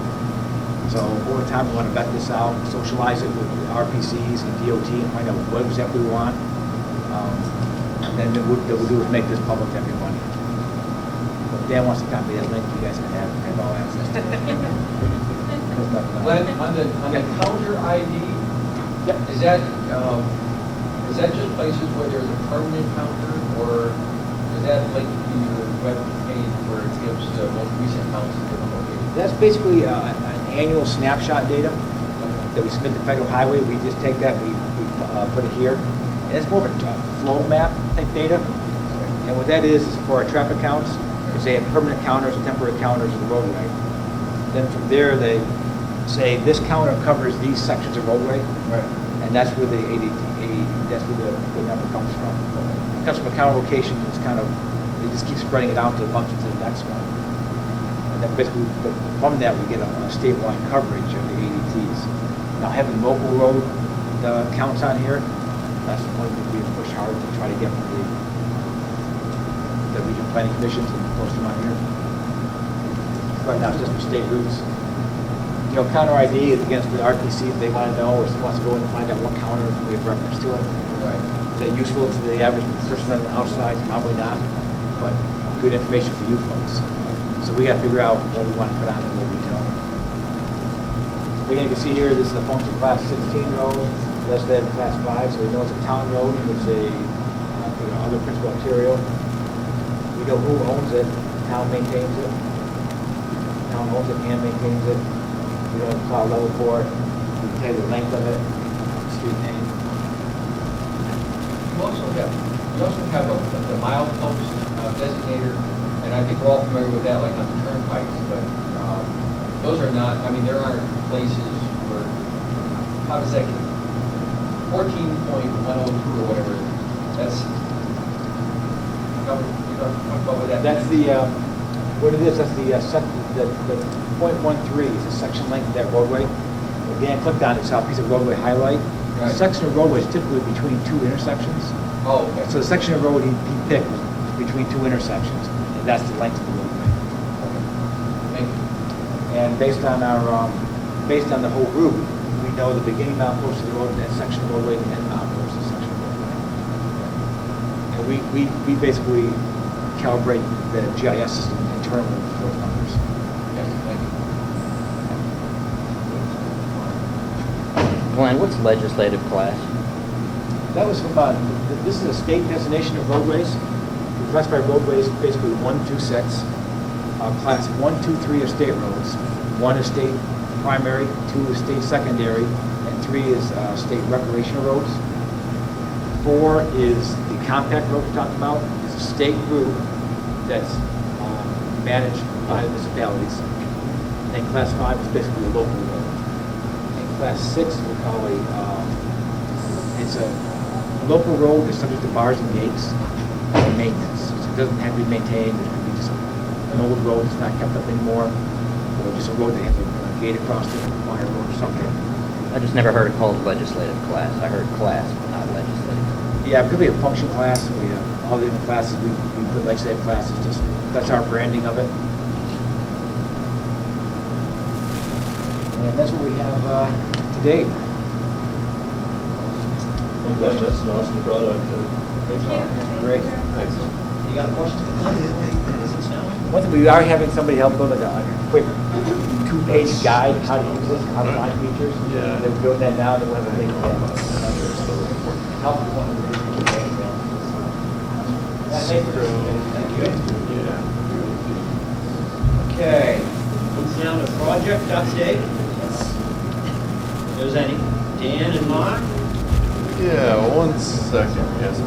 So over time we want to vet this out, socialize it with RPCs and DOT and find out what exactly we want. And then what we'll do is make this public to everyone. If Dan wants to copy that link, you guys can have all access to it. Glenn, on the counter ID, Yep. is that just places where there's a permanent counter, or is that like your web page where it gives the most recent counts in different locations? That's basically an annual snapshot data that we submit to Federal Highway. We just take that, we put it here. And it's more of a flow map type data. And what that is for our traffic counts, is they have permanent counters and temporary counters of the roadway. Then from there, they say this counter covers these sections of roadway. Right. And that's where the that's where the number comes from. comes from a counter location, it's kind of, they just keep spreading it out to a bunch to the next one. And then basically, from that, we get a statewide coverage of the ADTs. Now, having local road counts on here, that's one thing we push hard to try to get from the regional planning commissions and post them on here. Right now, it's just for state routes. You know, counter ID is against the RPC if they want to know, or someone wants to go in and find out what counter we have reference to it. Right. Is that useful to the average person on the outside? Probably not, but good information for you folks. So we got to figure out what we want to put on and what we don't. Again, you can see here, this is a function class 16 road, less than class 5, so we know it's a town road, it's a other principal arterial. We know who owns it, town maintains it. Town owns it and maintains it. We don't plow level for it. We can tell you the length of it, street name. You also have the milepost designator, and I think we're all familiar with that, like on the turnpikes, but those are not, I mean, there aren't places where, how does that get, 14.102 or whatever, that's, you know, talk about what that That's means. what it is, that's the .13 is the section length of that roadway. Again, click on it, it's a piece of roadway highlight. The Right. section of roadway is typically between two intersections. Oh, okay. So the section of road he picked was between two intersections, and that's the length of the roadway. Thank you. And based on the whole group, we know the beginning milepost of the road, that section of roadway, and the end milepost of the section of roadway. And we basically calibrate the GIS system internally with those numbers. Yes, thank you. Glenn, what's legislative class? That was from, this is a state designation of roadways. We classify roadways basically 1 through 6. Class 1, 2, 3 are state roads. 1 is state primary, 2 is state secondary, and 3 is state recreational roads. 4 is the compact road we talked about. It's a state route that's managed by municipalities. And then class 5 is basically a local road. And class 6 we call it's a local road that's subject to bars and gates and maintenance. So it doesn't have to be maintained. It could be just an old road that's not kept up anymore, or just a road that has a gate across it, a wire road or something. I just never heard it called legislative class. I heard class, but not legislative. Yeah, because we have function class, we have all the different classes, we put legislative classes, just, that's our branding of it. And that's what we have today. I'm glad that's an awesome product. Great. Thanks. You got a question? One thing, we are having somebody help build like a quick 2-page guide, how to use it, how to find features. Yeah. They're building that now, they want to make help with one of the Thank you. Okay, moves down to project update. If there's any. Dan and Mark? Yeah, 1 second, yes.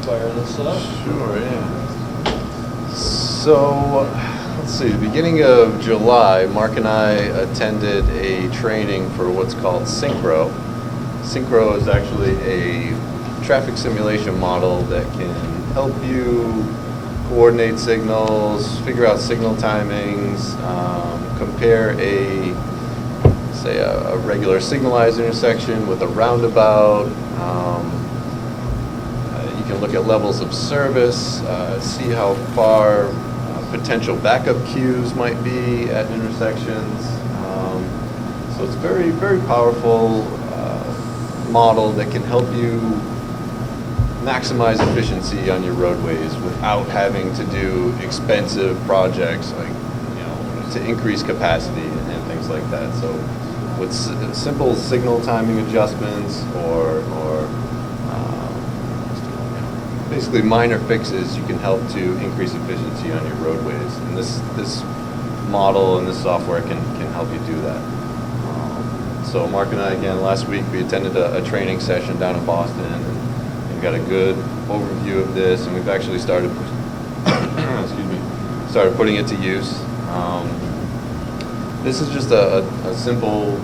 Fire this up. Sure, yeah. So, let's see, the beginning of July, Mark and I attended a training for what's called Synchro. Synchro is actually a traffic simulation model that can help you coordinate signals, figure out signal timings, compare say a regular signalized intersection with a roundabout. You can look at levels of service, see how far potential backup queues might be at intersections. So it's a very, very powerful model that can help you maximize efficiency on your roadways without having to do expensive projects like, to increase capacity and things like that. So with simple signal timing adjustments or basically minor fixes, you can help to increase efficiency on your roadways. And this model and this software can help you do that. So Mark and I, again, last week, we attended a training session down in Boston, and we got a good overview of this, and we've actually started, started putting it to use. This is just a simple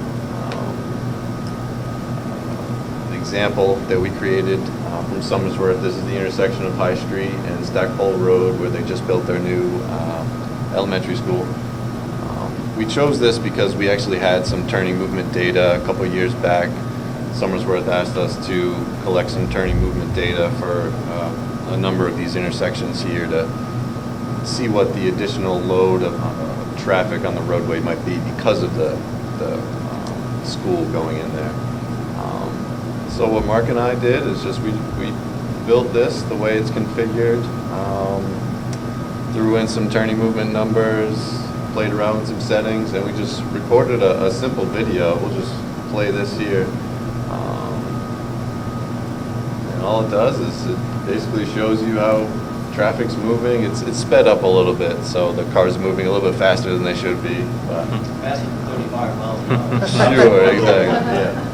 example that we created from Somersworth. This is the intersection of High Street and Stackpole Road, where they just built their new elementary school. We chose this because we actually had some turning movement data a couple of years back. Somersworth asked us to collect some turning movement data for a number of these intersections here to see what the additional load of traffic on the roadway might be because of the school going in there. So what Mark and I did is just we built this the way it's configured, threw in some turning movement numbers, played around with some settings, and we just recorded a simple video. We'll just play this here. And all it does is it basically shows you how traffic's moving. It's sped up a little bit, so the car's moving a little bit faster than they should be. But Faster than 35 miles an hour. sure, exactly. Yeah.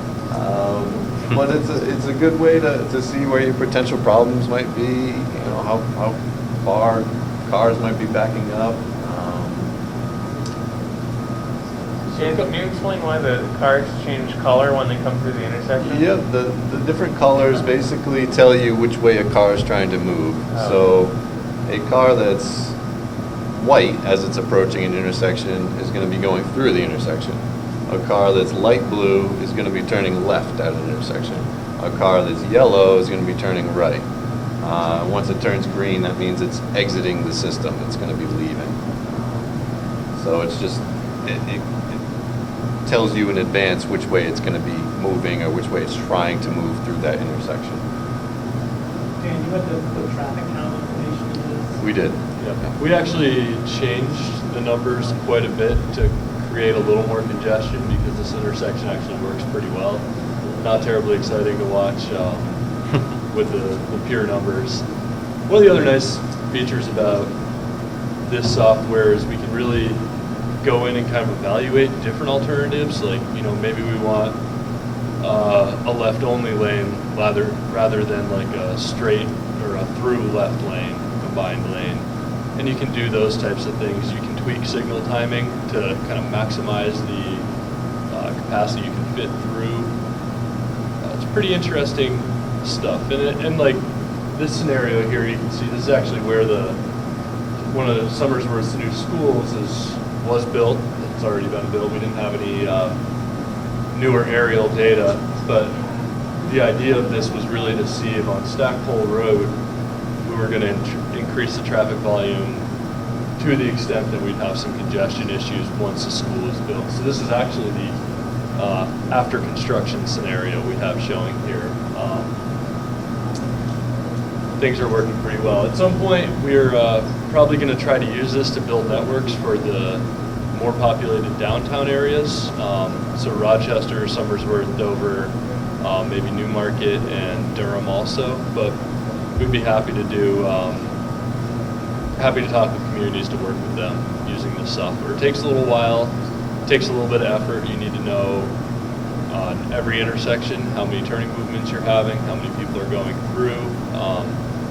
But it's a good way to see where your potential problems might be. You know, how far cars might be backing up. Can you explain why the cars change color when they come through the intersection? Yeah, the different colors basically tell you which way a car is trying to move. Oh. So a car that's white as it's approaching an intersection is going to be going through the intersection. A car that's light blue is going to be turning left at an intersection. A car that's yellow is going to be turning right. Once it turns green, that means it's exiting the system. It's going to be leaving. So it's just, it tells you in advance which way it's going to be moving or which way it's trying to move through that intersection. Dan, you had to put traffic count information in this? We did. Yep. We actually changed the numbers quite a bit to create a little more congestion because this intersection actually works pretty well. Not terribly exciting to watch with the pure numbers. One of the other nice features about this software is we can really go in and kind of evaluate different alternatives. Like, you know, maybe we want a left-only lane rather than like a straight or a through left lane, combined lane. And you can do those types of things. You can tweak signal timing to kind of maximize the capacity you can fit through. It's pretty interesting stuff. And like this scenario here, you can see this is actually where one of the Somersworth's new schools was built. It's already been built. We didn't have any newer aerial data, but the idea of this was really to see if on Stackpole Road we were going to increase the traffic volume to the extent that we'd have some congestion issues once the school is built. So this is actually the after construction scenario we have showing here. Things are working pretty well. At some point, we're probably going to try to use this to build networks for the more populated downtown areas. So Rochester, Somersworth, Dover, maybe Newmarket, and Durham also. But we'd be happy to talk with communities to work with them using this software. It takes a little while. It takes a little bit of effort. You need to know on every intersection how many turning movements you're having, how many people are going through.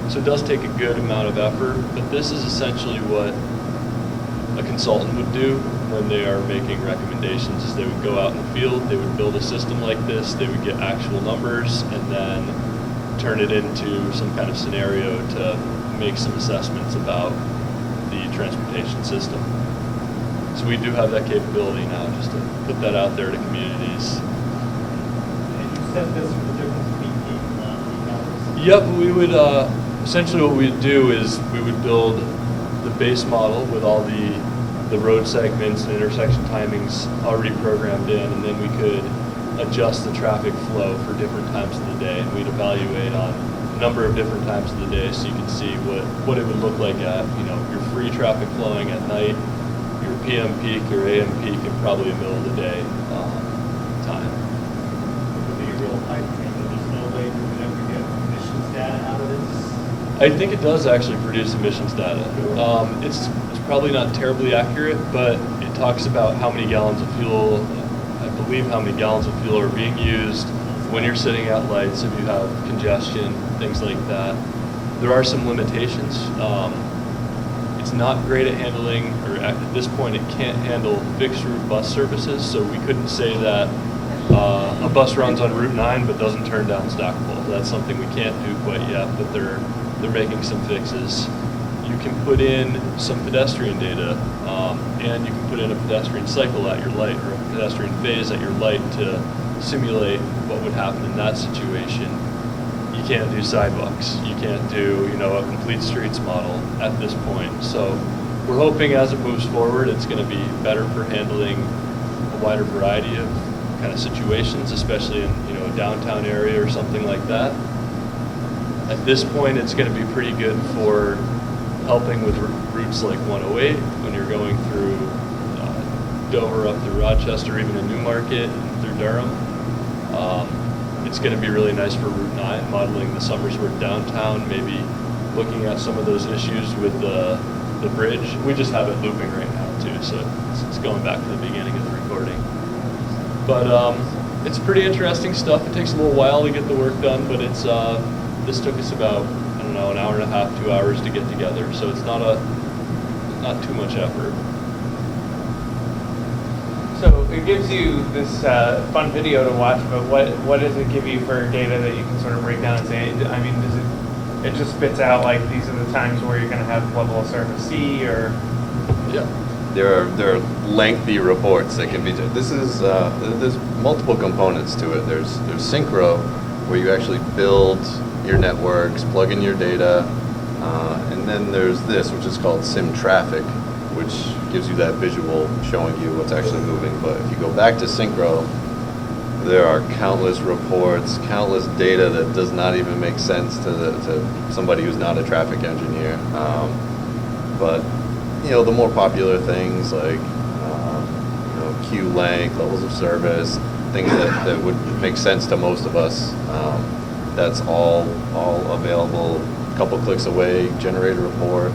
So it does take a good amount of effort, but this is essentially what a consultant would do when they are making recommendations. Is they would go out in the field, they would build a system like this, they would get actual numbers, and then turn it into some kind of scenario to make some assessments about the transportation system. So we do have that capability now, just to put that out there to communities. And you set this for the difference between peak and non-peak hours? Yep, we would, essentially what we'd do is we would build the base model with all the road segments and intersection timings already programmed in, and then we could adjust the traffic flow for different times of the day, and we'd evaluate on a number of different times of the day so you can see what it would look like at, you know, your free traffic flowing at night, your PM peak, your AM peak, and probably a middle of the day time. It would be a real pipe dream, but there's no way we would ever get emissions data out of this? I think it does actually produce emissions data. It's probably not terribly accurate, but it talks about how many gallons of fuel, I believe how many gallons of fuel are being used when you're sitting at lights, if you have congestion, things like that. There are some limitations. It's not great at handling, or at this point it can't handle fixed route bus services, so we couldn't say that a bus runs on Route 9 but doesn't turn down Stockpole. That's something we can't do quite yet, but they're making some fixes. You can put in some pedestrian data, and you can put in a pedestrian cycle at your light, or a pedestrian phase at your light to simulate what would happen in that situation. You can't do sidewalks. You can't do, a complete streets model at this point. So we're hoping as it moves forward, it's going to be better for handling a wider variety of kind of situations, especially in, a downtown area or something like that. At this point, it's going to be pretty good for helping with routes like 108 when you're going through Dover up through Rochester, even in Newmarket and through Durham. It's going to be really nice for Route 9, modeling the Somersworth downtown, maybe looking at some of those issues with the bridge. We just have it looping right now too, so it's going back to the beginning of the recording. But it's pretty interesting stuff. It takes a little while to get the work done, but this took us about, an hour and a half, 2 hours to get together. So it's not too much effort. So it gives you this fun video to watch, but what does it give you for data that you can sort of break down and say, does it just spits out like these are the times where you're going to have level of service C, or? Yeah. There are lengthy reports that can be. This is there's multiple components to it. There's Synchro, where you actually build your networks, plug in your data, and then there's this, which is called Sim Traffic, which gives you that visual showing you what's actually moving. But if you go back to Synchro, there are countless reports, countless data that does not even make sense to somebody who's not a traffic engineer. But the more popular things like queue length, levels of service, things that would make sense to most of us. That's all available. A couple clicks away, generate a report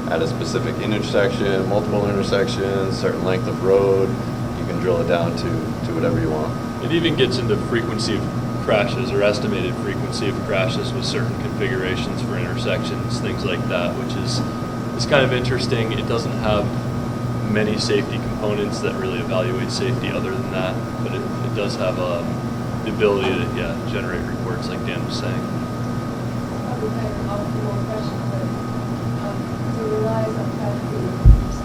at a specific intersection, multiple intersections, certain length of road. You can drill it down to whatever you want. It even gets into frequency of crashes, or estimated frequency of crashes with certain configurations for intersections, things like that, which is kind of interesting. It doesn't have many safety components that really evaluate safety other than that, but it does have the ability to generate reports like Dan was saying. Probably kind of off the wall question, but it relies on traffic intersections.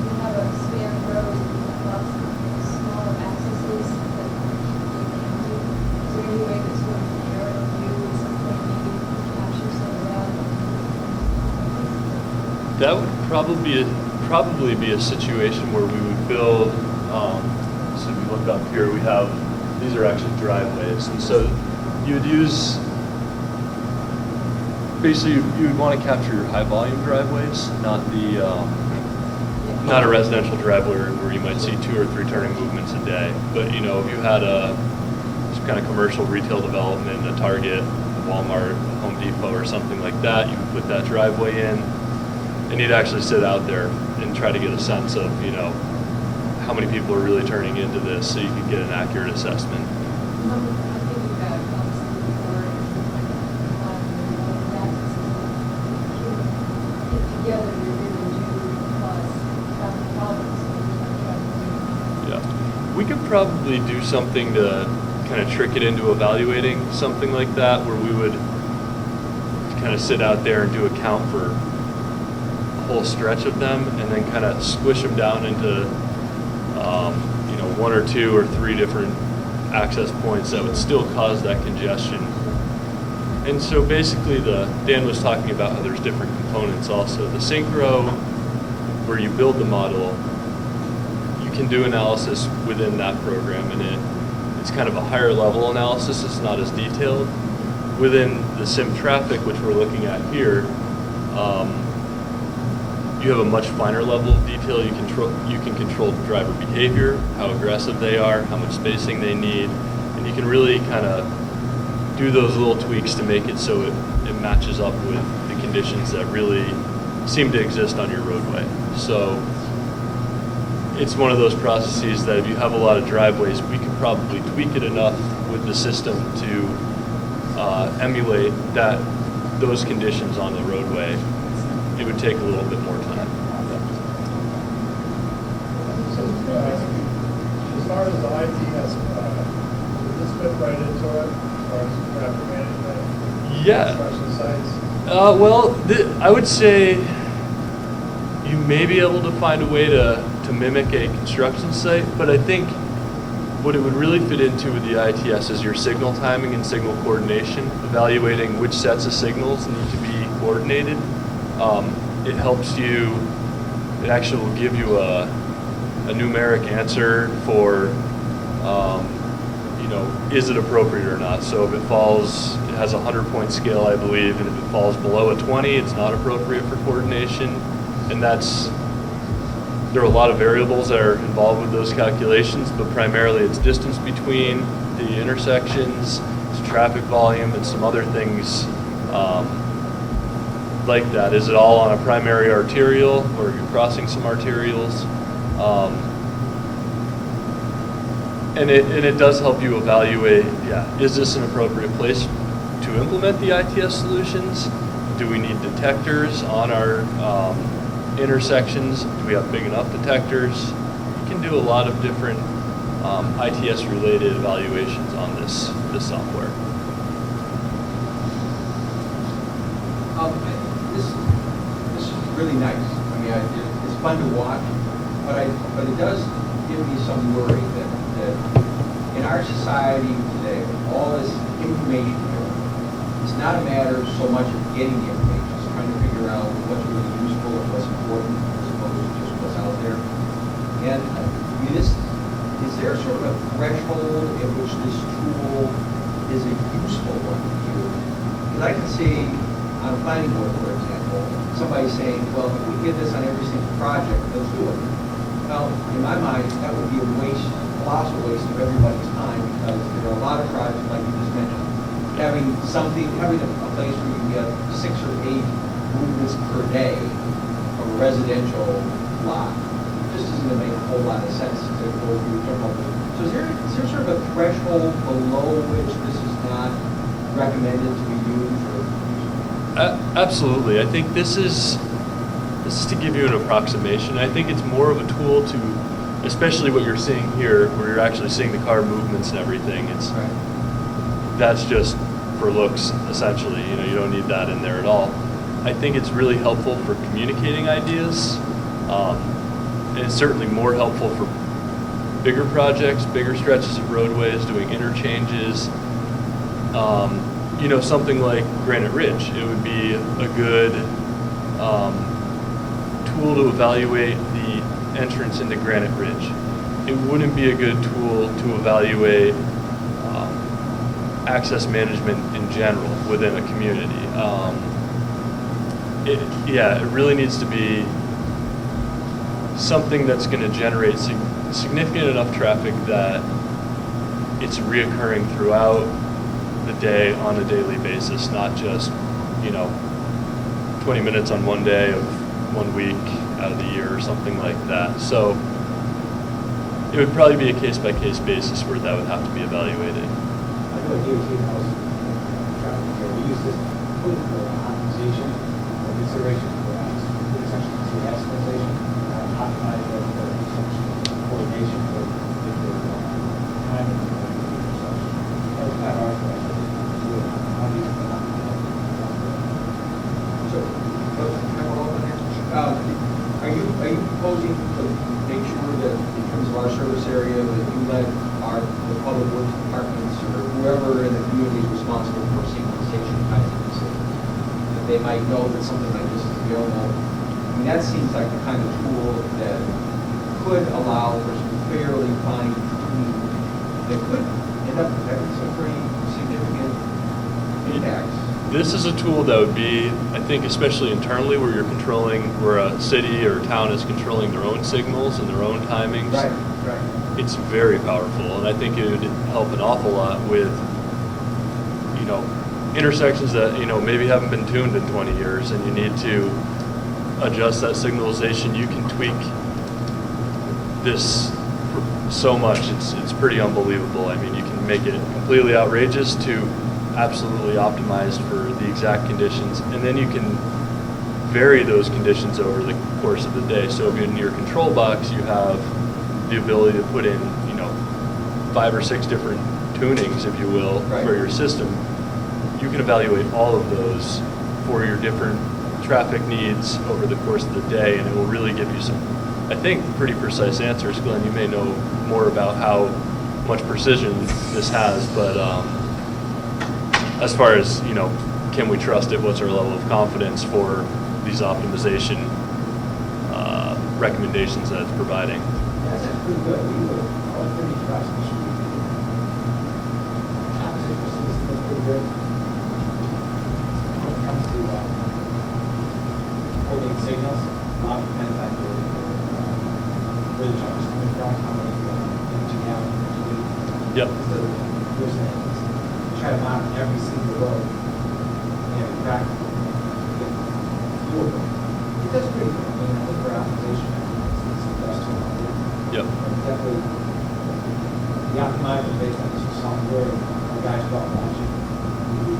You have a span of roads and you have lots of smaller accesses that you can do. Is there any way that sort of an aerial view at some point maybe capture some of that? That would probably be a situation where we would build. So if you look up here, we have these are actually driveways, and so you would use. Basically, you would want to capture your high volume driveways, not a residential driveway where you might see 2 or 3 turning movements a day. But if you had some kind of commercial retail development, a Target, a Walmart, a Home Depot, or something like that, you would put that driveway in. And you'd actually sit out there and try to get a sense of, how many people are really turning into this, so you could get an accurate assessment. I'm thinking about obviously before if together you really do cause traffic problems. Yeah. We could probably do something to kind of trick it into evaluating something like that, where we would kind of sit out there and do a count for whole stretch of them, and then kind of squish them down into 1 or 2 or 3 different access points that would still cause that congestion. And so basically Dan was talking about how there's different components also. The Synchro, where you build the model, you can do analysis within that program, and it's kind of a higher level analysis. It's not as detailed. Within the Sim Traffic, which we're looking at here, you have a much finer level of detail. You can control driver behavior, how aggressive they are, how much spacing they need, and you can really kind of do those little tweaks to make it so it matches up with the conditions that really seem to exist on your roadway. So it's one of those processes that if you have a lot of driveways, we could probably tweak it enough with the system to emulate those conditions on the roadway. It would take a little bit more time. So, as far as the ITS, would this fit right into it, as far as traffic management? Yeah. Construction sites? Well, I would say you may be able to find a way to mimic a construction site, but I think what it would really fit into with the ITS is your signal timing and signal coordination, evaluating which sets of signals need to be coordinated. It helps you, it actually will give you a numeric answer for, is it appropriate or not? So if it falls, it has a 100-point scale, I believe, and if it falls below a 20, it's not appropriate for coordination. And there are a lot of variables that are involved with those calculations, but primarily it's distance between the intersections, it's traffic volume, and some other things like that. Is it all on a primary arterial, or you're crossing some arterials? And it does help you evaluate, is this an appropriate place to implement the ITS solutions? Do we need detectors on our intersections? Do we have big enough detectors? You can do a lot of different ITS-related evaluations on this software. This is really nice. I mean, it's fun to watch, but it does give me some worry that in our society today, all this information here, it's not a matter so much of getting the information, it's trying to figure out what's really useful and what's important as opposed to just what's out there. And is there sort of a threshold at which this tool is a useful one to you? Because I can see on a planning board, for example, somebody saying, well, if we get this on every single project, let's do it. Well, in my mind, that would be a colossal waste of everybody's time, because there are a lot of projects, like you just mentioned, having a place where you can get 6 or 8 movements per day from a residential lot just isn't going to make a whole lot of sense to go through general. So is there sort of a threshold below which this is not recommended to be used? Absolutely. I think this is to give you an approximation. I think it's more of a tool to, especially what you're seeing here, where you're actually seeing the car movements and everything. That's just for looks, essentially. You don't need that in there at all. I think it's really helpful for communicating ideas. And it's certainly more helpful for bigger projects, bigger stretches of roadways, doing interchanges. Something like Granite Ridge, it would be a good tool to evaluate the entrance into Granite Ridge. It wouldn't be a good tool to evaluate access management in general within a community. It really needs to be something that's going to generate significant enough traffic that it's reoccurring throughout the day on a daily basis, not just 20 minutes on one day of 1 week out of the year or something like that. So it would probably be a case-by-case basis where that would have to be evaluated. I know at DOT knows traffic here. We use this for optimization or consideration for intersections. So that's optimization, optimize the intersection coordination for time and intersection. That was kind of our question. How do you Are you proposing to make sure that in terms of our service area that you let the public works departments or whoever in the community is responsible for signalization kind of decisions, that they might know that something like this is available? I mean, that seems like the kind of tool that could allow for some fairly fine tuning that could end up having some pretty significant impacts. This is a tool that would be, I think, especially internally where you're controlling, where a city or a town is controlling their own signals and their own timings. Right. It's very powerful, and I think it would help an awful lot with, intersections that, maybe haven't been tuned in 20 years, and you need to adjust that signalization, you can tweak this so much. It's pretty unbelievable. I mean, you can make it completely outrageous to absolutely optimized for the exact conditions, and then you can vary those conditions over the course of the day. So if in your control box you have the ability to put in, 5 or 6 different tunings, if you will, for your system, you can evaluate all of those for your different traffic needs over the course of the day, and it will really give you some, I think, pretty precise answers. Glenn, you may know more about how much precision this has, but as far as, can we trust it? What's our level of confidence for these optimization recommendations that it's providing? Yeah, that's pretty good. We were all pretty trust the street. Opposite systems look pretty good. When it comes to holding signals, a lot depends on where the truck is coming from, how many energy gallons per week. Yep. Instead of those things, try to monitor every single road. And in fact, get fuel. It does pretty good. I mean, I think for optimization, it's the best tool out there. Yep. Definitely, the optimizer is based on some software, our guys go out and watch it.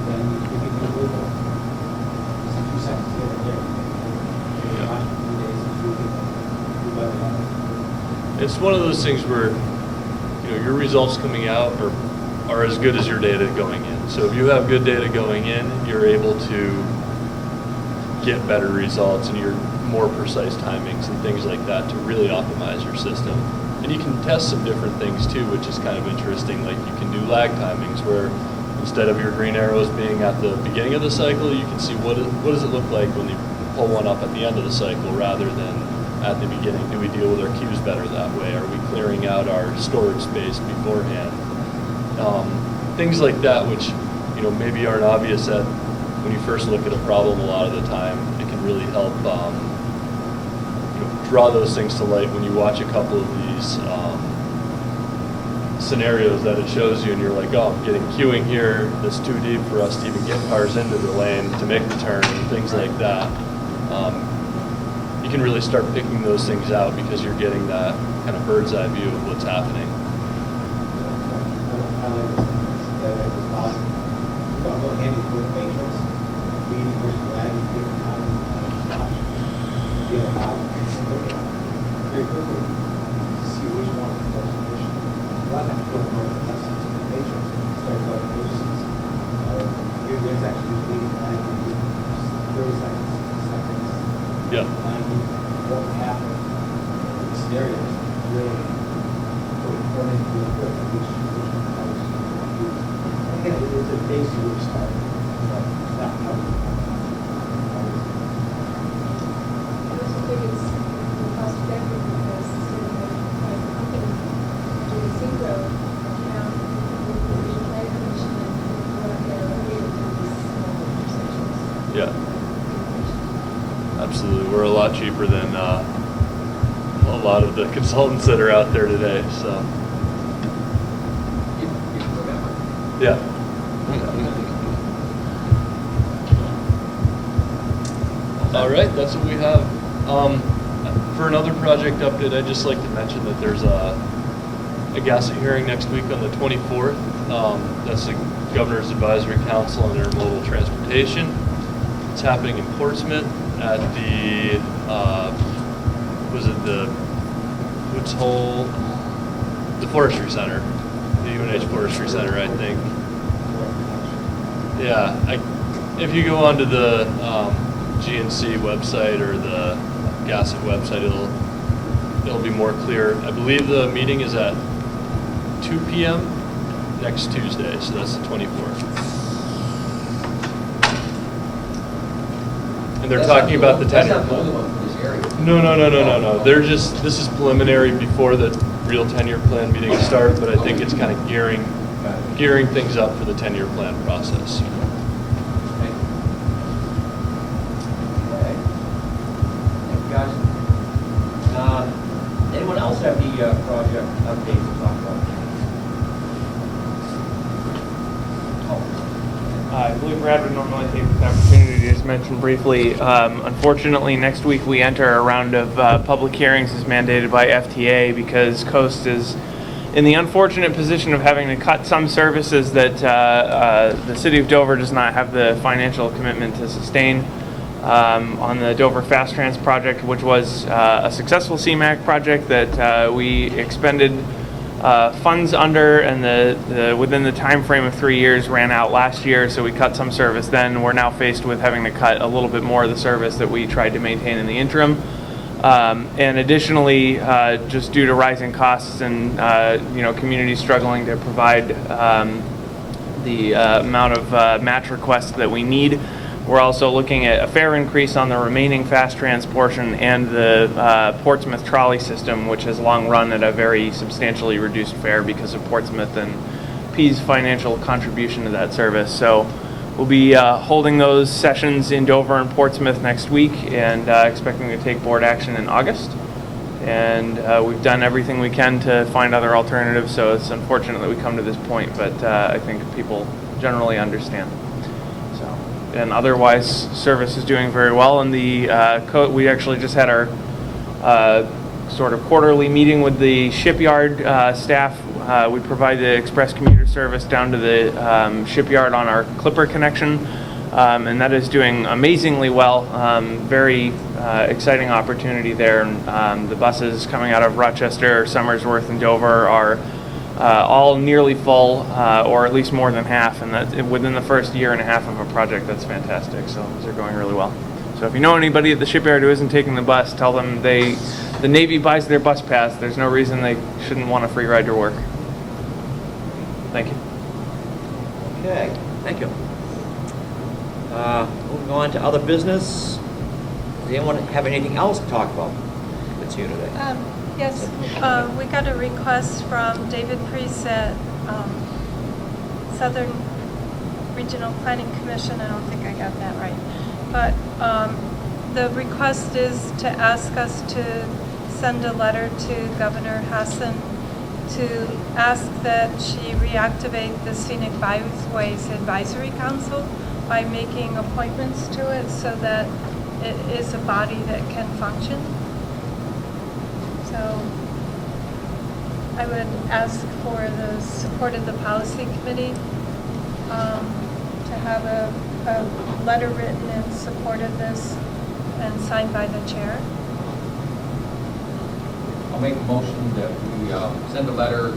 Then we can do a little, just a few seconds here and there. Maybe watch it for 3 days and see if we can do better. It's one of those things where, your results coming out are as good as your data going in. So if you have good data going in, you're able to get better results and your more precise timings and things like that to really optimize your system. And you can test some different things too, which is kind of interesting. Like you can do lag timings where instead of your green arrows being at the beginning of the cycle, you can see what does it look like when you pull one up at the end of the cycle rather than at the beginning. Do we deal with our queues better that way? Are we clearing out our storage space beforehand? Things like that, which maybe aren't obvious at when you first look at a problem. A lot of the time, it can really help draw those things to light when you watch a couple of these scenarios that it shows you, and you're like, oh, I'm getting queuing here that's too deep for us to even get cars into the lane to make the turn, and things like that. You can really start picking those things out because you're getting that kind of bird's eye view of what's happening. I like this thing that it was awesome. It's got a little handy for the matrix, leading versus lagging, different time, watch, feel how, look at very quickly, see which one is the most efficient. A lot of times people don't know the lessons in the matrix, start going to doses. There's actually leading lagging, 30 seconds, 60 seconds. Yep. What would happen in the scenarios, really put into the equipment, which again, it's a basic way to start, but not how we I also think it's cost effective because instead of having a company doing synchro, now the planning commission and what I'm going to do these small intersections. Yeah. Absolutely. We're a lot cheaper than a lot of the consultants that are out there today. So. You can remember. Yeah. All right, that's what we have. For another project update, I'd just like to mention that there's a GASSET hearing next week on the 24th. That's the Governor's Advisory Council on Intermodal Transportation. It's happening in Portsmouth at the, the Woods Hole, the Forestry Center, the UNH Forestry Center, I think. Yeah, if you go onto the GNC website or the GASSET website, it'll be more clear. I believe the meeting is at 2 p.m. next Tuesday, so that's the 24th. And they're talking about the tenure. That's not the only one for this area. No. This is preliminary before the real 10-year plan meetings start, but I think it's kind of gearing things up for the 10-year plan process. Okay. Thank you, guys. Anyone else have the project updates to talk about? Oh. I believe Brad would normally take this opportunity to just mention briefly. Unfortunately, next week we enter a round of public hearings as mandated by FTA because Coast is in the unfortunate position of having to cut some services that the city of Dover does not have the financial commitment to sustain. On the Dover Fast Trans project, which was a successful CMAQ project that we expended funds under, and within the time frame of 3 years ran out last year, so we cut some service then. We're now faced with having to cut a little bit more of the service that we tried to maintain in the interim. And additionally, just due to rising costs and communities struggling to provide the amount of match requests that we need, we're also looking at a fare increase on the remaining Fast Trans portion and the Portsmouth trolley system, which has long run at a very substantially reduced fare because of Portsmouth and P's financial contribution to that service. So we'll be holding those sessions in Dover and Portsmouth next week, and expecting to take board action in August. And we've done everything we can to find other alternatives, so it's unfortunate that we come to this point, but I think people generally understand. And otherwise, service is doing very well. And we actually just had our sort of quarterly meeting with the shipyard staff. We provide the express commuter service down to the shipyard on our Clipper connection, and that is doing amazingly well. Very exciting opportunity there. And the buses coming out of Rochester, Somersworth, and Dover are all nearly full, or at least more than half, and that within the first year and a half of a project. That's fantastic. So those are going really well. So if you know anybody at the shipyard who isn't taking the bus, tell them the Navy buys their bus pass. There's no reason they shouldn't want a free ride to work. Thank you. Okay, thank you. Moving on to other business. Does anyone have anything else to talk about that's here today? Yes, we got a request from David Priest at Southern Regional Planning Commission. I don't think I got that right. But the request is to ask us to send a letter to Governor Hassan to ask that she reactivate the Scenic Byways Advisory Council by making appointments to it so that it is a body that can function. So I would ask for the support of the policy committee to have a letter written in support of this and signed by the chair. I'll make a motion that we send a letter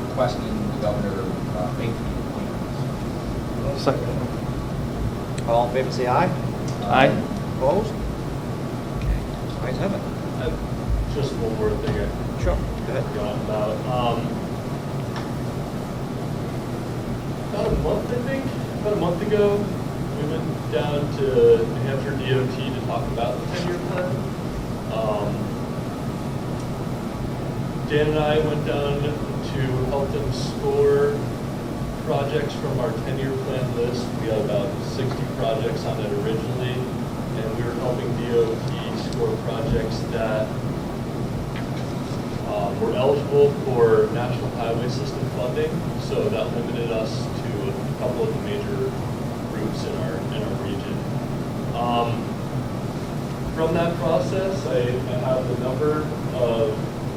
requesting the governor make the appointments. Second. All in favor, say aye. Aye. Opposed? Okay, ayes have it. Just one more thing I Sure, go ahead. forgot about. About a month ago, we went down to New Hampshire DOT to talk about the 10-year plan. Dan and I went down to help them score projects from our 10-year plan list. We had about 60 projects on it originally, and we were helping DOT score projects that were eligible for National Highway System funding, so that limited us to a couple of the major routes in our region. From that process, I have the number of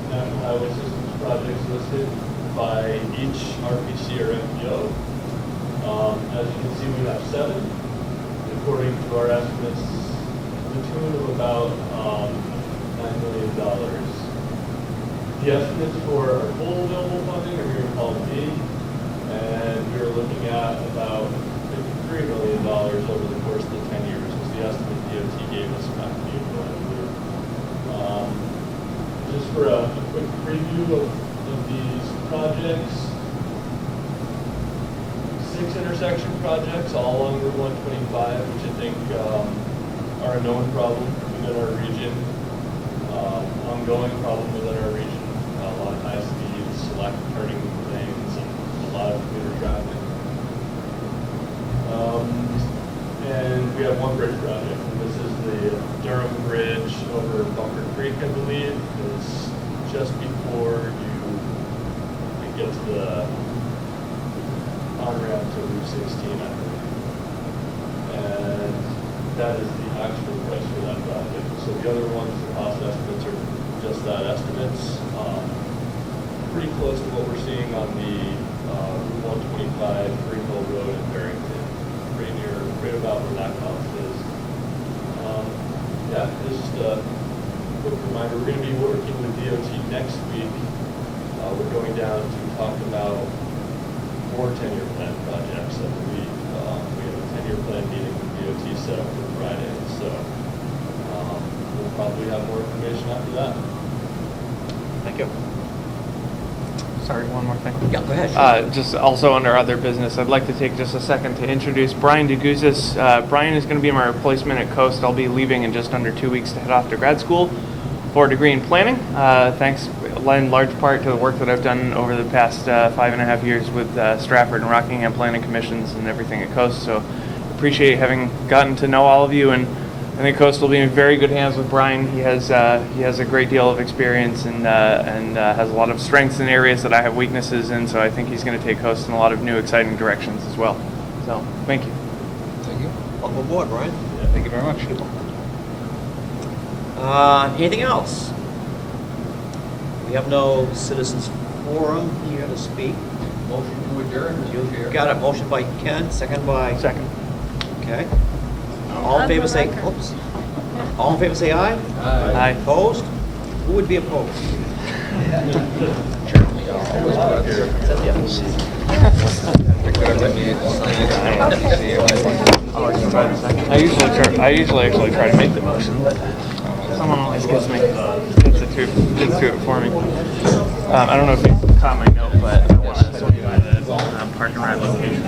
National Highway Systems projects listed by each RPC or MPO. As you can see, we have 7, according to our estimates, to the tune of about $9 million. The estimates for our full available funding are here in column B, and we're looking at about $53 million over the course of the 10 years, was the estimate DOT gave us back in April, I believe. Just for a quick preview of these projects, 6 intersection projects, all along Route 125, which I think are a known problem within our region, ongoing problem within our region. A lot of high speeds, select turning lanes, and a lot of commuter traffic. And we have one bridge project, and this is the Durham Bridge over Bunker Creek, I believe. It's just before you get to the on-ramp to Route 16, I believe. And that is the actual price for that project. So the other ones, the cost estimates are just that, estimates. Pretty close to what we're seeing on the Route 125 Greenville Road in Barrington. Right about where that cost is. Yeah, just a quick reminder, we're going to be working with DOT next week. We're going down to talk about more 10-year plan projects. I believe we have a 10-year plan meeting with DOT set up for Friday, so we'll probably have more information after that. Thank you. Sorry, one more thing. Yeah, go ahead. Just also under other business, I'd like to take just a second to introduce Brian DeGuzis. Brian is going to be my replacement at Coast. I'll be leaving in just under 2 weeks to head off to grad school for a degree in planning. Thanks in large part to the work that I've done over the past 5.5 years with Strafford and Rockingham planning commissions and everything at Coast. So appreciate having gotten to know all of you, and I think Coast will be in very good hands with Brian. He has a great deal of experience and has a lot of strengths in areas that I have weaknesses in. So I think he's going to take Coast in a lot of new, exciting directions as well. So thank you. Thank you. Welcome aboard, Brian. Thank you very much. Anything else? We have no citizens forum here to speak. Motion to adjourn, You Chair. got a motion by Ken, second by... Second. Okay. All in favor say... Oops. All in favor say aye. Aye. Opposed? Who would be opposed? I usually actually try to make the motion, but someone always gets to it for me. I don't know if you caught my note, but I want to swing by the park and ride location